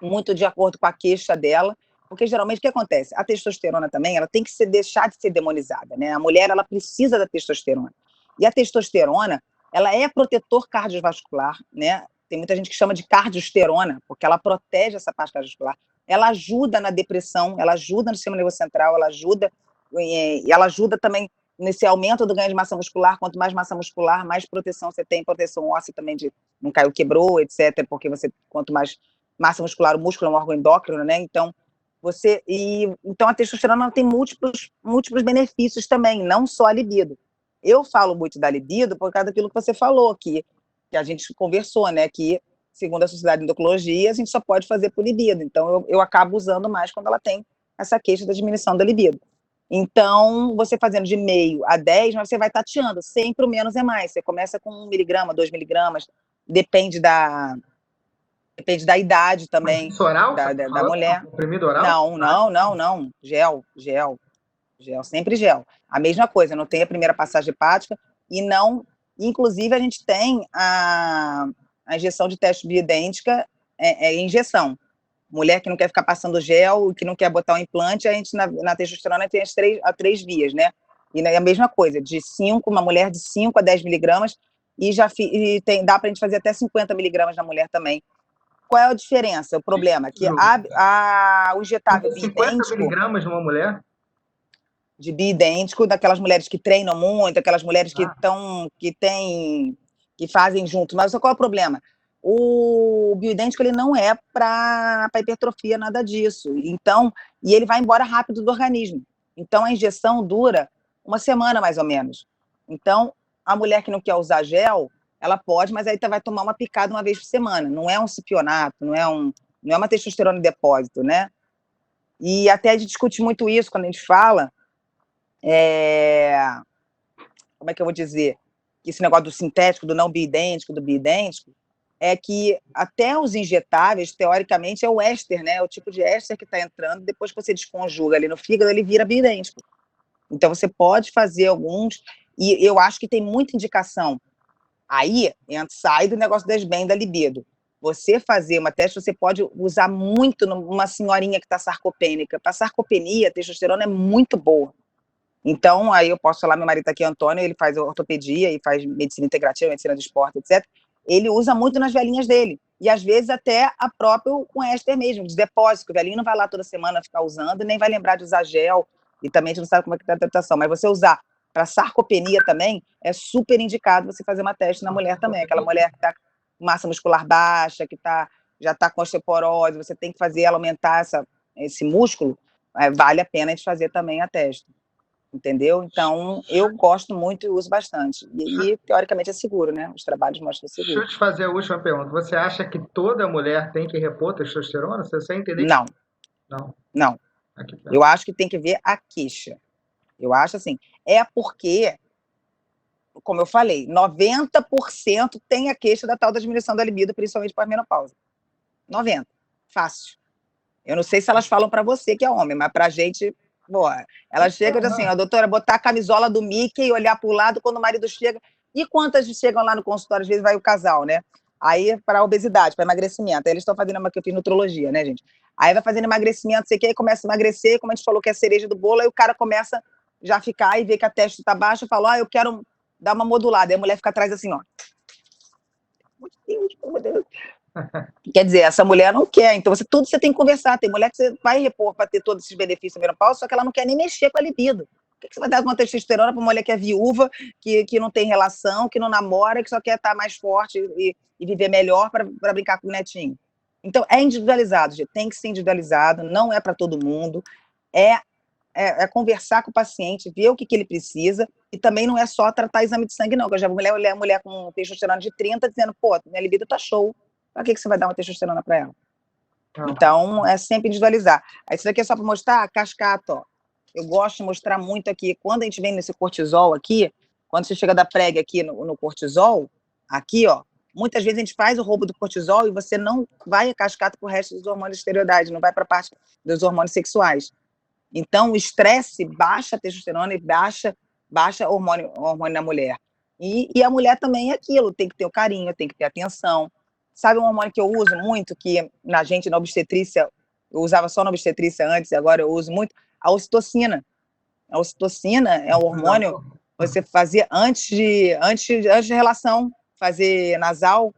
muito de acordo com a queixa dela, porque geralmente o que acontece? A testosterona também, ela tem que deixar de ser demonizada, né? A mulher, ela precisa da testosterona. E a testosterona, ela é protetor cardiovascular, né? Tem muita gente que chama de cardiosterona, porque ela protege essa parte cardiovascular. Ela ajuda na depressão, ela ajuda no sistema nervoso central, ela ajuda também nesse aumento do ganho de massa muscular. Quanto mais massa muscular, mais proteção você tem, proteção óssea também de não caiu, quebrou, etc. Porque quanto mais massa muscular, o músculo é um órgão endócrino, né? Então, então a testosterona tem múltiplos benefícios também, não só a libido. Eu falo muito da libido por causa daquilo que você falou, que a gente conversou, né? Que, segundo a Sociedade de Endocrinologia, a gente só pode fazer por libido. Então, eu acabo usando mais quando ela tem essa queixa da diminuição da libido. Então, você fazendo de meio a 10, mas você vai tateando, sempre o menos é mais. Você começa com 1 miligrama, 2 miligramas, depende da idade também. Mas isso oral? Da mulher. Comprimido oral? Não. Gel, sempre gel. A mesma coisa, não tem a primeira passagem hepática e não... Inclusive, a gente tem a injeção de teste bioidêntica, injeção. Mulher que não quer ficar passando gel, que não quer botar um implante, a gente na testosterona tem as três vias, né? E é a mesma coisa, uma mulher de 5 a 10 miligramas, dá para a gente fazer até 50 miligramas na mulher também. Qual é a diferença? O problema é que o injetável 50 miligramas numa mulher? De bioidêntico, daquelas mulheres que treinam muito, aquelas mulheres que fazem junto. Mas qual é o problema? O bioidêntico, ele não é para hipertrofia, nada disso. Então, e ele vai embora rápido do organismo. Então, a injeção dura 1 semana, mais ou menos. Então, a mulher que não quer usar gel, ela pode, mas aí vai tomar uma picada 1 vez por semana. Não é um cipionato, não é uma testosterona em depósito, né? E até a gente discute muito isso quando a gente fala, como é que eu vou dizer? Que esse negócio do sintético, do não bioidêntico, do bioidêntico, é que até os injetáveis, teoricamente, é o éster, né? É o tipo de éster que está entrando, depois que você desconjuga ali no fígado, ele vira bioidêntico. Então, você pode fazer alguns, e eu acho que tem muita indicação. Aí, sai do negócio das bem da libido. você fazer uma teste, você pode usar muito numa senhorinha que está sarcopênica. Para sarcopenia, a testosterona é muito boa. Então, aí eu posso falar, meu marido aqui, Antônio, ele faz ortopedia e faz medicina integrativa, medicina do esporte, etc. Ele usa muito nas velhinhas dele. E, às vezes, até a própria com éster mesmo, de depósito, que o velhinho não vai lá toda semana ficar usando, nem vai lembrar de usar gel, e também a gente não sabe como é que está a adaptação. Mas você usar para sarcopenia também, é super indicado você fazer uma teste na mulher também. Aquela mulher que está com massa muscular baixa, que já está com osteoporose, você tem que fazer ela aumentar esse músculo, vale a pena a gente fazer também a teste. Entendeu? Então, eu gosto muito e uso bastante. E teoricamente, é seguro, né? Os trabalhos mostram que é seguro. Deixa eu te fazer a última pergunta. Você acha que toda mulher tem que repor testosterona? Você entender? Não. Não. Não. Aqui, tá. Eu acho que tem que ver a queixa. Eu acho assim, porque, como eu falei, 90% tem a queixa da tal da diminuição da libido, principalmente pós-menopausa. 90%. Fácil. Eu não sei se elas falam para você que é homem, mas pra gente... Boa. Ela chega e diz assim, doutora, botar a camisola do Mickey e olhar para o lado quando o marido chega. E quantas chegam lá no consultório? Às vezes vai o casal, né? Aí para obesidade, para emagrecimento. Aí eles estão fazendo uma que eu fiz nutrologia, né, gente? Aí vai fazendo emagrecimento, sei que, aí começa a emagrecer, como a gente falou que é a cereja do bolo, aí o cara começa já a ficar e vê que a testa está baixa e fala, eu quero dar uma modulada. Aí a mulher fica atrás assim, ó. Meu Deus. Quer dizer, essa mulher não quer, então tudo você tem que conversar. Tem mulher que você vai repor para ter todos esses benefícios menopausa, só que ela não quer nem mexer com a libido. Por que você vai dar uma testosterona para uma mulher que é viúva, que não tem relação, que não namora, que só quer estar mais forte e viver melhor para brincar com o netinho? Então, é individualizado, gente. Tem que ser individualizado, não é para todo mundo. É conversar com o paciente, ver o que ele precisa, e também não é só tratar exame de sangue, não. Eu já vou mulher com testosterona de 30 dizendo, pô, minha libido tá show. Para que você vai dar uma testosterona para ela? Então, é sempre individualizar. Aí, isso daqui é só para mostrar a cascata, ó. Eu gosto de mostrar muito aqui, quando a gente vem nesse cortisol aqui, quando você chega da prega aqui no cortisol, aqui, ó, muitas vezes a gente faz o roubo do cortisol e você não vai a cascata para o resto dos hormônios de esteroidade, não vai para a parte dos hormônios sexuais. Então, o estresse baixa a testosterona e baixa o hormônio na mulher. E a mulher também é aquilo, tem que ter o carinho, tem que ter atenção. Sabe um hormônio que eu uso muito, que na obstetrícia, eu usava só na obstetrícia antes, e agora eu uso muito? A ocitocina. A ocitocina é um hormônio que você fazia antes de relação, fazer nasal.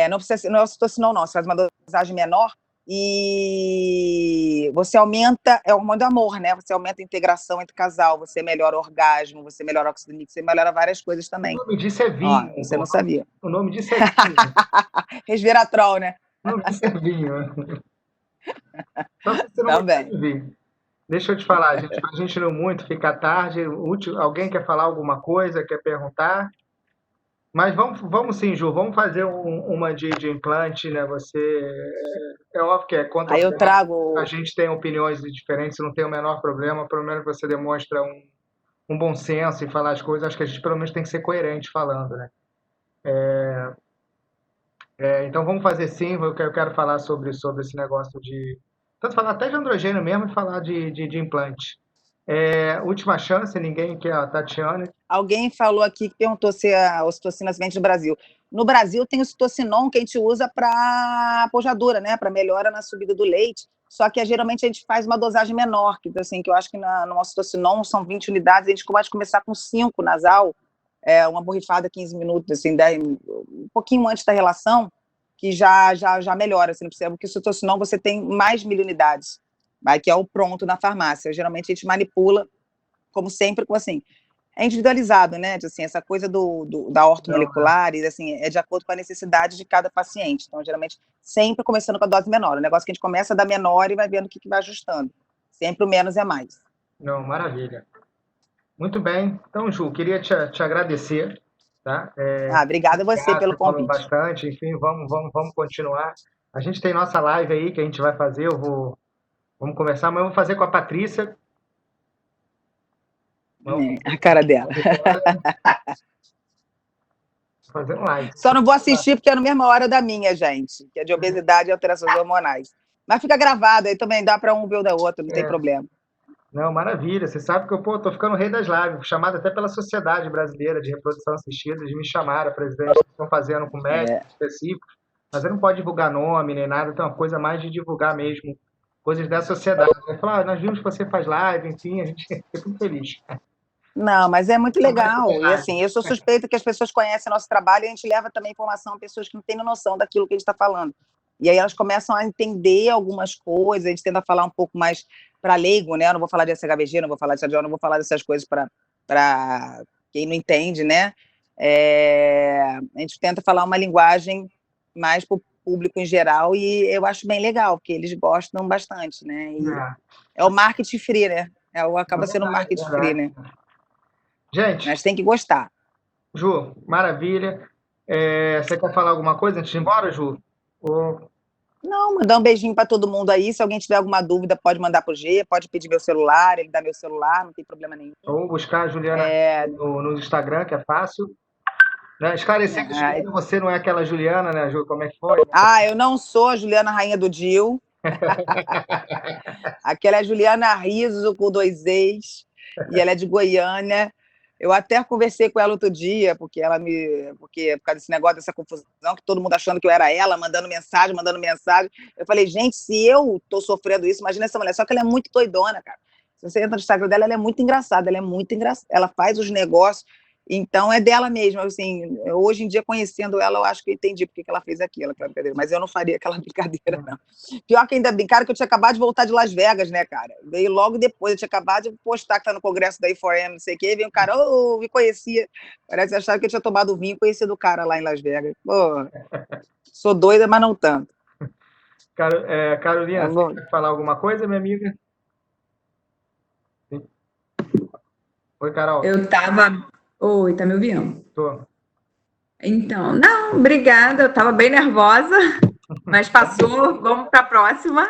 Não é ocitocina, não. Você faz uma dosagem menor e você aumenta, é o hormônio do amor, né? Você aumenta a integração entre casal, você melhora o orgasmo, você melhora o óxido nítrico, você melhora várias coisas também. O nome disso é vinho. Você não sabia. O nome disso é vinho. Resveratrol, né? O nome disso é vinho. Só se você não Também. de vinho. Deixa eu te falar, gente, a gente não muito, fica tarde. Alguém quer falar alguma coisa, quer perguntar? Mas vamos sim, Ju, vamos fazer uma de implante, né? É óbvio que é contra. Aí eu trago. A gente tem opiniões diferentes, não tem o menor problema. Pelo menos você demonstra um bom senso em falar as coisas. Acho que a gente pelo menos tem que ser coerente falando, né? Então vamos fazer sim. Eu quero falar sobre esse negócio de tanto falar até de androgênio mesmo e falar de implante. Última chance, ninguém quer a Tatiane. Alguém falou aqui que perguntou se a ocitocina se vende no Brasil. No Brasil tem o citocinon que a gente usa para pojadura, né? Para melhora na subida do leite. Só que geralmente a gente faz uma dosagem menor, que eu acho que no ocitocinon são 20 unidades, a gente pode começar com 5 nasal, uma borrifada 15 minutos, assim, 10, um pouquinho antes da relação, que já melhora, assim, porque o citocinon você tem mais 1000 unidades, que é o pronto na farmácia. Geralmente a gente manipula, como sempre, assim, é individualizado, né? Assim, essa coisa da ortomolecular, e, assim, é de acordo com a necessidade de cada paciente. Então, geralmente, sempre começando com a dose menor. O negócio que a gente começa da menor e vai vendo o que vai ajustando. Sempre o menos é mais. Não, maravilha. Muito bem. Então, Ju, queria te agradecer. Tá? Obrigada a você pelo convite. Bastante. Enfim, vamos continuar. A gente tem nossa live aí que a gente vai fazer. Vamos conversar, mas eu vou fazer com a Patrícia. A cara dela. Fazendo live. Só não vou assistir porque é na mesma hora da minha, gente, que é de obesidade e alterações hormonais. Mas fica gravado, aí também dá para um ver o da outra, não tem problema. Não, maravilha. Você sabe que eu tô ficando rei das lives, chamado até pela Sociedade Brasileira de Reprodução Assistida, de me chamaram, a presidente, que estão fazendo com médicos específicos. Mas aí não pode divulgar nome nem nada, então é uma coisa mais de divulgar mesmo coisas da sociedade. Vai falar, nós vimos que você faz live, enfim, a gente fica muito feliz. Não, mas é muito legal. E verdade. assim, eu sou suspeita que as pessoas conhecem nosso trabalho e a gente leva também informação a pessoas que não têm noção daquilo que a gente está falando. E aí elas começam a entender algumas coisas, a gente tenta falar um pouco mais para leigo, né? Eu não vou falar de SHBG, não vou falar de SADIO, não vou falar dessas coisas para quem não entende, né? A gente tenta falar uma linguagem mais para o público em geral e eu acho bem legal, porque eles gostam bastante, né? E é o marketing free, né? Acaba sendo um marketing free, né? Gente, Mas tem que gostar. Ju, maravilha. Você quer falar alguma coisa antes de ir embora, Ju? Não, mandar um beijinho para todo mundo aí. Se alguém tiver alguma dúvida, pode mandar pro G, pode pedir meu celular, ele dá meu celular, não tem problema nenhum. Ou buscar a Juliana no Instagram, que é fácil. Né? Esclarecer que Juliana, você não é aquela Juliana, né, Ju? Como é que foi? Eu não sou a Juliana Rainha do Dil. Aquela é a Juliana Riso, com 2 ex, e ela é de Goiânia. Eu até conversei com ela outro dia, porque por causa desse negócio, dessa confusão, que todo mundo achando que eu era ela, mandando mensagem. Eu falei, gente, se eu tô sofrendo isso, imagina essa mulher. Só que ela é muito doidona, cara. Se você entra no Instagram dela, ela é muito engraçada, ela faz os negócios, então é dela mesmo, assim, hoje em dia, conhecendo ela, eu acho que eu entendi porque que ela fez aquela brincadeira, mas eu não faria aquela brincadeira, não. Pior que ainda brincaram que eu tinha acabado de voltar de Las Vegas, né, cara? Veio logo depois, eu tinha acabado de postar que tá no congresso da I4M, não sei o quê, veio um cara, me conhecia, parece que achava que eu tinha tomado vinho e conhecido o cara lá em Las Vegas. Pô, sou doida, mas não tanto. Carolina, você quer falar alguma coisa, minha amiga? Oi, Carol. Oi, tá me ouvindo? Tô. Então, não, obrigada, eu estava bem nervosa, mas passou, vamos para a próxima.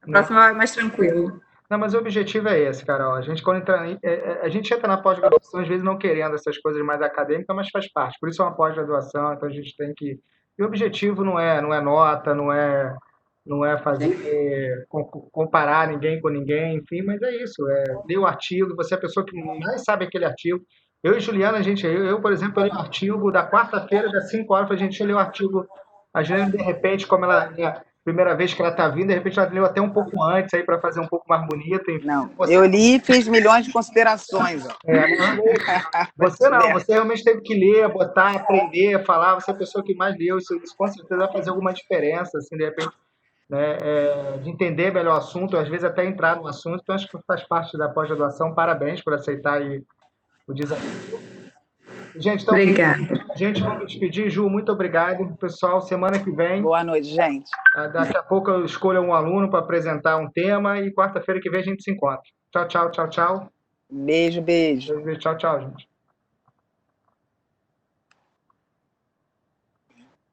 A próxima é mais tranquilo. Não, mas o objetivo é esse, Carol. A gente, quando a gente entra na pós-graduação, às vezes não querendo essas coisas mais acadêmicas, mas faz parte. Por isso é uma pós-graduação, então a gente tem que... E o objetivo não é nota, não é fazer comparar ninguém com ninguém, enfim, mas é isso, ler o artigo, você é a pessoa que mais sabe aquele artigo. Eu e Juliana, por exemplo, eu li o artigo da quarta-feira, das 5 horas, a gente leu o artigo, a Juliana, de repente, como ela é a primeira vez que ela está vindo, de repente ela leu até um pouco antes, aí para fazer um pouco mais bonito. Enfim. Não, eu li e fiz milhões de considerações. Você não, você realmente teve que ler, botar, aprender, falar, você é a pessoa que mais leu, isso com certeza vai fazer alguma diferença, assim, de repente, né, de entender melhor o assunto, às vezes até entrar no assunto, então acho que faz parte da pós-graduação, parabéns por aceitar aí o desafio. Gente, então, obrigada. Gente, vamos despedir. Ju, muito obrigado. Pessoal, semana que vem... Boa noite, gente. Daqui a pouco eu escolho um aluno para apresentar um tema e quarta-feira que vem a gente se encontra. Tchau, tchau, tchau, tchau. Beijo, beijo. Tchau, tchau, gente.